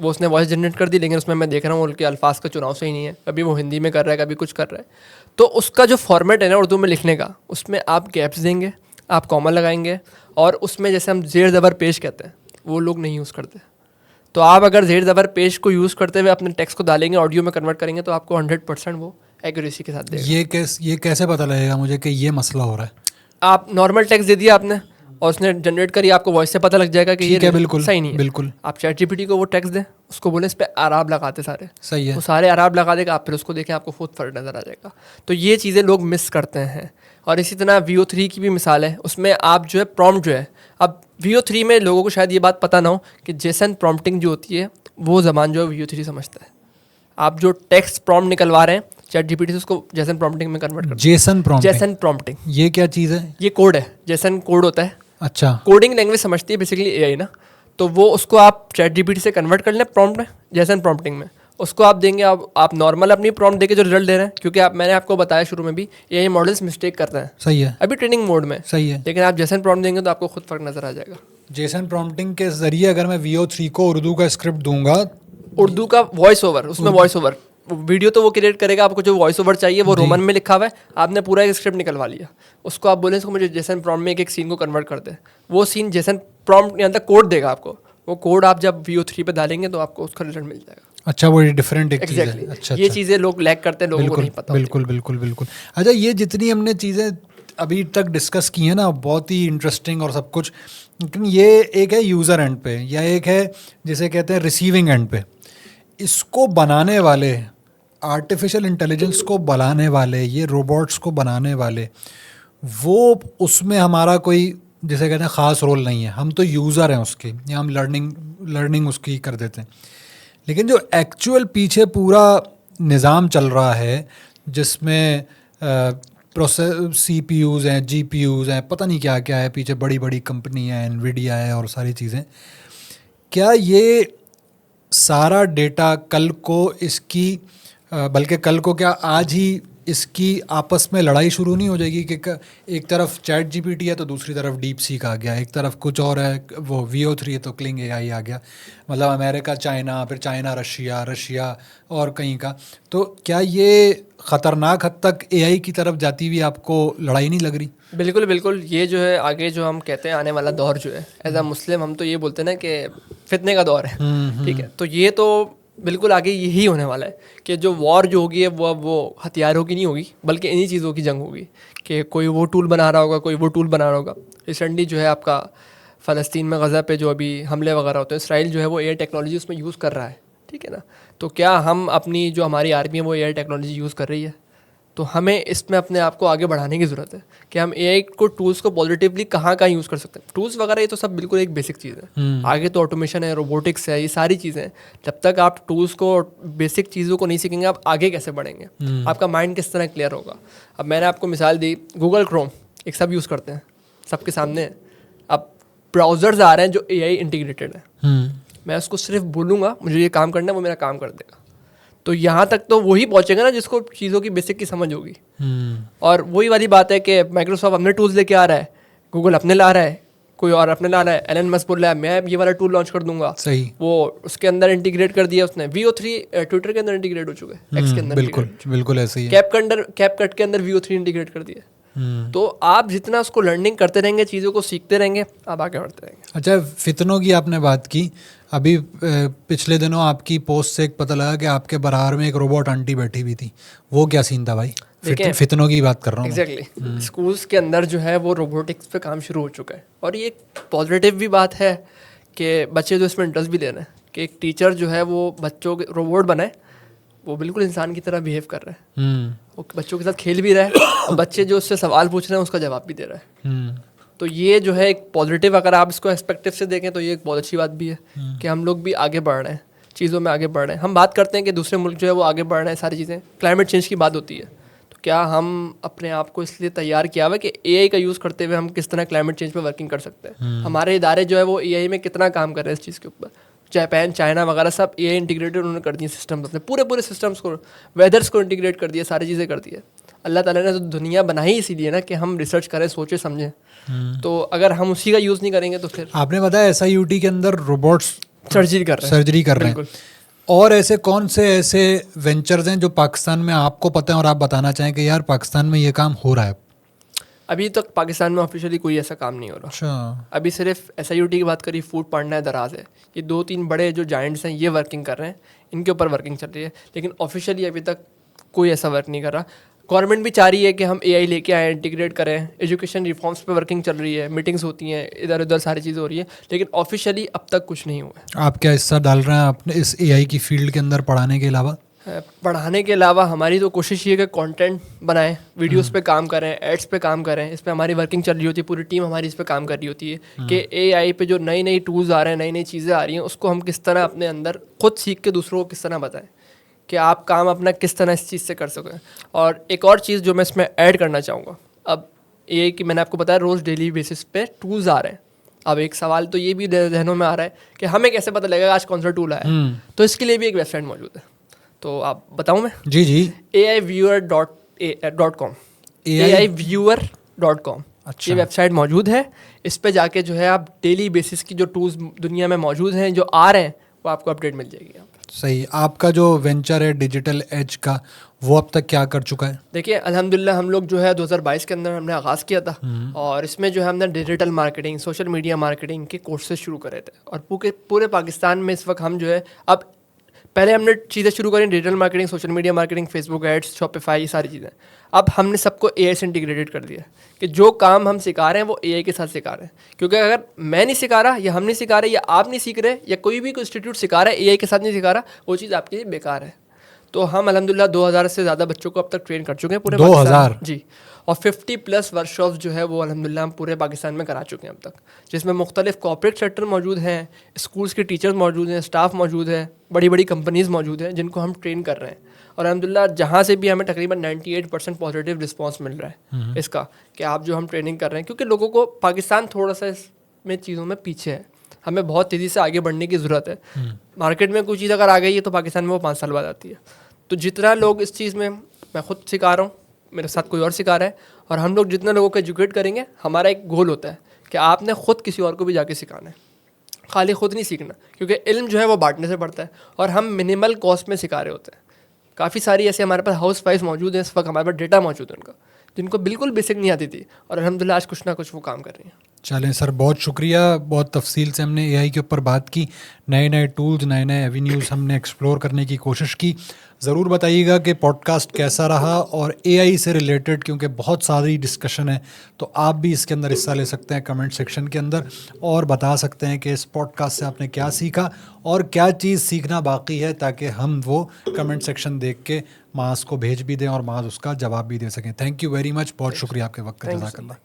वो उसने वॉइस जनरेट कर दी, लेकिन उसमें मैं देख रहा हूँ उनके अल्फाज का चुनाव सही नहीं है, कभी वो हिंदी में कर रहा है, कभी कुछ कर रहा है। तो उसका जो फॉर्मेट है ना उर्दू में लिखने का, उसमें आप गैप्स देंगे, आप कॉमा लगाएंगे, और उसमें जैसे हम ज़ेर ज़बर पेश कहते हैं, वो लोग नहीं यूज़ करते। तो आप अगर ज़ेर ज़बर पेश को यूज़ करते हुए अपने टेक्स्ट को डालेंगे, ऑडियो में कन्वर्ट करेंगे, तो आपको 100% वो एक्यूरेसी के साथ देगा। ये कैसे पता लगेगा मुझे कि ये मसला हो रहा है? आप नॉर्मल टेक्स्ट दे दिया आपने और उसने जनरेट करी, आपको वॉइस से पता लग जाएगा कि ये बिल्कुल सही नहीं है। बिल्कुल। आप ChatGPT को वो टेक्स्ट दें, उसको बोले इस पे आराब लगाते सारे, सही है। वो सारे आराब लगा देगा, आप फिर उसको देखें, आपको खुद फर्क नज़र आ जाएगा। तो ये चीज़ें लोग मिस करते हैं। और इसी तरह VO3 की भी मिसाल है, उसमें आप जो है प्रॉम्प्ट जो है, अब VO3 में लोगों को शायद ये बात पता ना हो कि जेसन प्रॉम्प्टिंग जो होती है वो ज़बान जो है VO3 समझता है। आप जो टेक्स्ट प्रॉम्प्ट निकलवा रहे हैं ChatGPT से, उसको जेसन प्रॉम्प्टिंग में कन्वर्ट कर। जेसन प्रॉम्प्टिंग ये क्या चीज़ है? ये कोड है, जेसन कोड होता है। अच्छा। कोडिंग लैंग्वेज समझती है बेसिकली AI ना, तो वो उसको आप ChatGPT से कन्वर्ट कर लें प्रॉम्प्ट में, जेसन प्रॉम्प्टिंग में उसको आप देंगे। आप नॉर्मल अपनी प्रॉम्प्ट देके जो रिजल्ट दे रहे हैं, क्योंकि मैंने आपको बताया शुरू में भी, AI मॉडल्स मिस्टेक करते हैं। सही है। अभी ट्रेनिंग मोड में। सही है। लेकिन आप जेसन प्रॉम्प्ट देंगे तो आपको खुद फर्क नजर आ जाएगा। जेसन प्रॉम्प्टिंग के जरिए अगर मैं VO3 को उर्दू का स्क्रिप्ट दूंगा, उर्दू का वॉइस ओवर, उसमें वॉइस ओवर वीडियो तो वो क्रिएट करेगा, आपको जो वॉइस ओवर चाहिए वो रोमन में लिखा हुआ है, आपने पूरा एक स्क्रिप्ट निकलवा लिया, उसको आप बोले इसको मुझे जेसन प्रॉम्प्ट में एक सीन को कन्वर्ट कर दे, वो सीन जेसन प्रॉम्प्ट अंदर कोड देगा आपको, वो कोड आप जब VO3 पे डालेंगे तो आपको उसका रिजल्ट मिल जाएगा। अच्छा, वो डिफरेंट एक चीज़ है। अच्छा, ये चीज़ें लोग लैग करते हैं, लोगों को नहीं पता। बिल्कुल बिल्कुल बिल्कुल। अच्छा, ये जितनी हमने चीज़ें अभी तक डिस्कस की हैं ना, बहुत ही इंटरेस्टिंग और सब कुछ, लेकिन ये एक है यूज़र एंड पे, या एक है जिसे कहते हैं रिसीविंग एंड पे। इसको बनाने वाले, आर्टिफिशियल इंटेलिजेंस को बनाने वाले, ये रोबोट्स को बनाने वाले, वो उसमें हमारा कोई जिसे कहते हैं ख़ास रोल नहीं है, हम तो यूज़र हैं उसके, या हम लर्निंग उसकी कर देते हैं। लेकिन जो एक्चुअल पीछे पूरा निज़ाम चल रहा है, जिसमें प्रोसेस CPUs हैं, GPUs हैं, पता नहीं क्या क्या है पीछे, बड़ी बड़ी कंपनी है, NVIDIA है और सारी चीज़ें, क्या ये सारा डेटा कल को इसकी बल्कि कल को क्या आज ही इसकी आपस में लड़ाई शुरू नहीं हो जाएगी कि एक तरफ ChatGPT है तो दूसरी तरफ DeepSeek आ गया, एक तरफ कुछ और है वो VO3 है तो Kling AI आ गया, मतलब अमेरिका चाइना, फिर चाइना रशिया और कहीं का। तो क्या ये ख़तरनाक हद तक AI की तरफ जाती हुई आपको लड़ाई नहीं लग रही? बिल्कुल बिल्कुल। ये जो है आगे जो हम कहते हैं आने वाला दौर जो है, एज अ मुस्लिम हम तो ये बोलते हैं ना कि फितने का दौर है, ठीक है। तो ये तो बिल्कुल आगे यही होने वाला है कि जो वॉर जो होगी है वो हथियारों की नहीं होगी, बल्कि इन्हीं चीज़ों की जंग होगी कि कोई वो टूल बना रहा होगा, कोई वो टूल बना रहा होगा। रिसेंटली जो है आपका फ़लस्तीन में गज़ा पे जो अभी हमले वगैरह होते हैं, इसराइल जो है वो AI टेक्नोलॉजी उसमें यूज़ कर रहा है, ठीक है ना। तो क्या हम अपनी जो हमारी आर्मी है वो AI टेक्नोलॉजी यूज़ कर रही है, तो हमें इसमें अपने आप को आगे बढ़ाने की ज़रूरत है कि हम AI को टूल्स को पॉजिटिवली कहाँ यूज़ कर सकते हैं। टूल्स वगैरह ये तो सब बिल्कुल एक बेसिक चीज़ है, आगे तो ऑटोमेशन है, रोबोटिक्स है, ये सारी चीज़ें हैं। जब तक आप टूल्स को, बेसिक चीज़ों को नहीं सीखेंगे, आप आगे कैसे बढ़ेंगे, आपका माइंड किस तरह क्लियर होगा। अब मैंने आपको मिसाल दी, गूगल क्रोम एक सब यूज़ करते हैं, सबके सामने है। अब ब्राउज़र्स आ रहे हैं जो AI इंटीग्रेटेड है, मैं उसको सिर्फ बोलूँगा मुझे ये काम करना है, वो मेरा काम कर देगा। तो यहाँ तक तो वही पहुँचेगा ना जिसको चीज़ों की बेसिक की समझ होगी। और वही वाली बात है कि माइक्रोसॉफ्ट अपने टूल्स लेके आ रहा है, गूगल अपने ला रहा है, कोई और अपने ला रहा है, एलन मस्क बोल रहा है मैं ये वाला टूल लॉन्च कर दूंगा। सही। वो उसके अंदर इंटीग्रेट कर दिया उसने। VO3 ट्विटर के अंदर इंटीग्रेट हो चुका है, एक्स के अंदर बिल्कुल बिल्कुल ऐसे ही है। कैपकट के अंदर VO3 इंटीग्रेट कर दिया। तो आप जितना उसको लर्निंग करते रहेंगे, चीज़ों को सीखते रहेंगे, आप आगे बढ़ते रहेंगे। अच्छा, फितनों की आपने बात की, अभी पिछले दिनों आपकी पोस्ट से एक पता लगा कि आपके बराबर में एक रोबोट आंटी बैठी हुई थी, वो क्या सीन था भाई? फितनों की बात कर रहा हूँ। एग्जैक्टली स्कूल्स के अंदर जो है वो रोबोटिक्स पे काम शुरू हो चुका है। और ये एक पॉजिटिव भी बात है कि बच्चे जो इसमें इंटरेस्ट भी ले रहे हैं कि एक टीचर जो है वो बच्चों के रोबोट बनाए, वो बिल्कुल इंसान की तरह बिहेव कर रहा है, वो बच्चों के साथ खेल भी रहा है और बच्चे जो उससे सवाल पूछ रहे हैं उसका जवाब भी दे रहा है। तो ये जो है एक पॉजिटिव, अगर आप इसको एक्सपेक्टिव से देखें तो ये एक बहुत अच्छी बात भी है कि हम लोग भी आगे बढ़ रहे हैं, चीज़ों में आगे बढ़ रहे हैं। हम बात करते हैं कि दूसरे मुल्क जो है वो आगे बढ़ रहे हैं, सारी चीज़ें, क्लाइमेट चेंज की बात होती है, तो क्या हम अपने आप को इसलिए तैयार किया हुआ है कि AI का यूज़ करते हुए हम किस तरह क्लाइमेट चेंज पे वर्किंग कर सकते हैं? हमारे इदारे जो है वो AI में कितना काम कर रहे हैं इस चीज़ के ऊपर। जापान, चाइना वगैरह सब AI इंटीग्रेटेड उन्होंने कर दिए सिस्टम, अपने पूरे सिस्टम्स को, वेदर्स को इंटीग्रेट कर दिया, सारी चीज़ें कर दी है। अल्लाह ताला ने तो दुनिया बनाई इसीलिए ना कि हम रिसर्च करें, सोचें, समझें। तो अगर हम उसी का यूज़ नहीं करेंगे तो फिर आपने बताया SIUT के अंदर रोबोट्स सर्जरी कर रहे हैं। और ऐसे कौन से ऐसे वेंचर्स हैं जो पाकिस्तान में आपको पता है और आप बताना चाहें कि यार पाकिस्तान में ये काम हो रहा है? अभी तक पाकिस्तान में ऑफिशियली कोई ऐसा काम नहीं हो रहा। अच्छा। अभी सिर्फ SIUT की बात करी, फूड पांडा है, दराज है, ये 2-3 बड़े जो जायंट्स हैं ये वर्किंग कर रहे हैं, इनके ऊपर वर्किंग चल रही है, लेकिन ऑफिशियली अभी तक कोई ऐसा वर्क नहीं कर रहा। गवर्नमेंट भी चाह रही है कि हम AI लेके आएँ, इंटीग्रेट करें, एजुकेशन रिफॉर्म्स पे वर्किंग चल रही है, मीटिंग्स होती हैं, इधर उधर सारी चीज़ें हो रही है, लेकिन ऑफिशियली अब तक कुछ नहीं हुआ है। आप क्या हिस्सा डाल रहे हैं अपने इस AI की फील्ड के अंदर पढ़ाने के अलावा? पढ़ाने के अलावा हमारी तो कोशिश ये है कि कंटेंट बनाएं, वीडियोस पे काम करें, एड्स पे काम करें, इस पे हमारी वर्किंग चल रही होती है, पूरी टीम हमारी इस पे काम कर रही होती है कि AI पे जो नई नई टूल्स आ रहे हैं, नई नई चीज़ें आ रही हैं, उसको हम किस तरह अपने अंदर खुद सीख के दूसरों को किस तरह बताएं कि आप काम अपना किस तरह इस चीज़ से कर सकें। और एक और चीज़ जो मैं इसमें ऐड करना चाहूँगा, अब AI की मैंने आपको बताया रोज़ डेली बेसिस पे टूल्स आ रहे हैं। अब एक सवाल तो ये भी जहनों में आ रहा है कि हमें कैसे पता लगेगा आज कौन सा टूल आया, तो इसके लिए भी एक वेबसाइट मौजूद है, तो आप बताऊं मैं? जी। AIviewer.com AIviewer.com अच्छा। ये वेबसाइट मौजूद है। इस पे जाके जो है आप डेली बेसिस की जो टूल्स दुनिया में मौजूद हैं, जो आ रहे हैं, वो आपको अपडेट मिल जाएगी। सही। आपका जो वेंचर है डिजिटल एज का, वो अब तक क्या कर चुका है? देखिए अल्हम्दुलिल्लाह हम लोग जो है 2022 के अंदर हमने आगाज़ किया था और इसमें जो है हमने digital marketing, social media marketing के कोर्सेज शुरू करे थे। और पूरे पाकिस्तान में इस वक्त हम जो है, अब पहले हमने चीज़ें शुरू करी digital marketing, social media marketing, Facebook ads, Shopify, सारी चीज़ें। अब हमने सबको AI से इंटीग्रेटेड कर दिया कि जो काम हम सिखा रहे हैं वो AI के साथ सिखा रहे हैं, क्योंकि अगर मैं नहीं सिखा रहा या हम नहीं सिखा रहे या आप नहीं सीख रहे या कोई भी इंस्टीट्यूट सिखा रहा है AI के साथ नहीं सिखा रहा, वो चीज़ आपके लिए बेकार है। तो हम अल्हम्दुलिल्लाह 2000 से ज़्यादा बच्चों को अब तक ट्रेन कर चुके हैं पूरे 2000 जी, और 50+ वर्कशॉप्स जो है वो अल्हम्दुलिल्लाह हम पूरे पाकिस्तान में करा चुके हैं अब तक, जिसमें मुख्तलिफ कॉर्पोरेट सेक्टर मौजूद हैं, स्कूल्स के टीचर्स मौजूद हैं, स्टाफ मौजूद है, बड़ी बड़ी कंपनीज़ मौजूद हैं जिनको हम ट्रेन कर रहे हैं। और अल्हम्दुलिल्लाह जहाँ से भी हमें तकरीबन 98% पॉजिटिव रिस्पॉन्स मिल रहा है इसका, कि आप जो हम ट्रेनिंग कर रहे हैं, क्योंकि लोगों को पाकिस्तान थोड़ा सा इसमें चीज़ों में पीछे है, हमें बहुत तेज़ी से आगे बढ़ने की ज़रूरत है। मार्केट में कोई चीज़ अगर आ गई है तो पाकिस्तान में वो 5 साल बाद आती है। तो जितना लोग इस चीज़ में, मैं खुद सिखा रहा हूँ, मेरे साथ कोई और सिखा रहा है, और हम लोग जितना लोगों को एजुकेट करेंगे, हमारा एक गोल होता है कि आपने खुद किसी और को भी जाके सिखाना है, खाली खुद नहीं सीखना, क्योंकि इल्म जो है वो बांटने से बढ़ता है। और हम मिनिमल कॉस्ट में सिखा रहे होते हैं। काफ़ी सारी ऐसे हमारे पास हाउस वाइफ मौजूद हैं, इस वक्त हमारे पास डेटा मौजूद है उनका, जिनको बिल्कुल बेसिक नहीं आती थी, और अल्हम्दुलिल्लाह आज कुछ ना कुछ वो काम कर रही हैं। चलें सर, बहुत शुक्रिया। बहुत तफसील से हमने AI के ऊपर बात की, नए नए टूल्स, नए नए एवेन्यूज़ हमने एक्सप्लोर करने की कोशिश की। ज़रूर बताइएगा कि पॉडकास्ट कैसा रहा, और AI से रिलेटेड क्योंकि बहुत सारी डिस्कशन है, तो आप भी इसके अंदर हिस्सा ले सकते हैं कमेंट सेक्शन के अंदर, और बता सकते हैं कि इस पॉडकास्ट से आपने क्या सीखा और क्या चीज़ सीखना बाकी है, ताकि हम वो कमेंट सेक्शन देख के माज़ को भेज भी दें और माज़ उसका जवाब भी दे सकें। थैंक यू वेरी मच, बहुत शुक्रिया आपके वक्त का। जज़ाकल्लाह।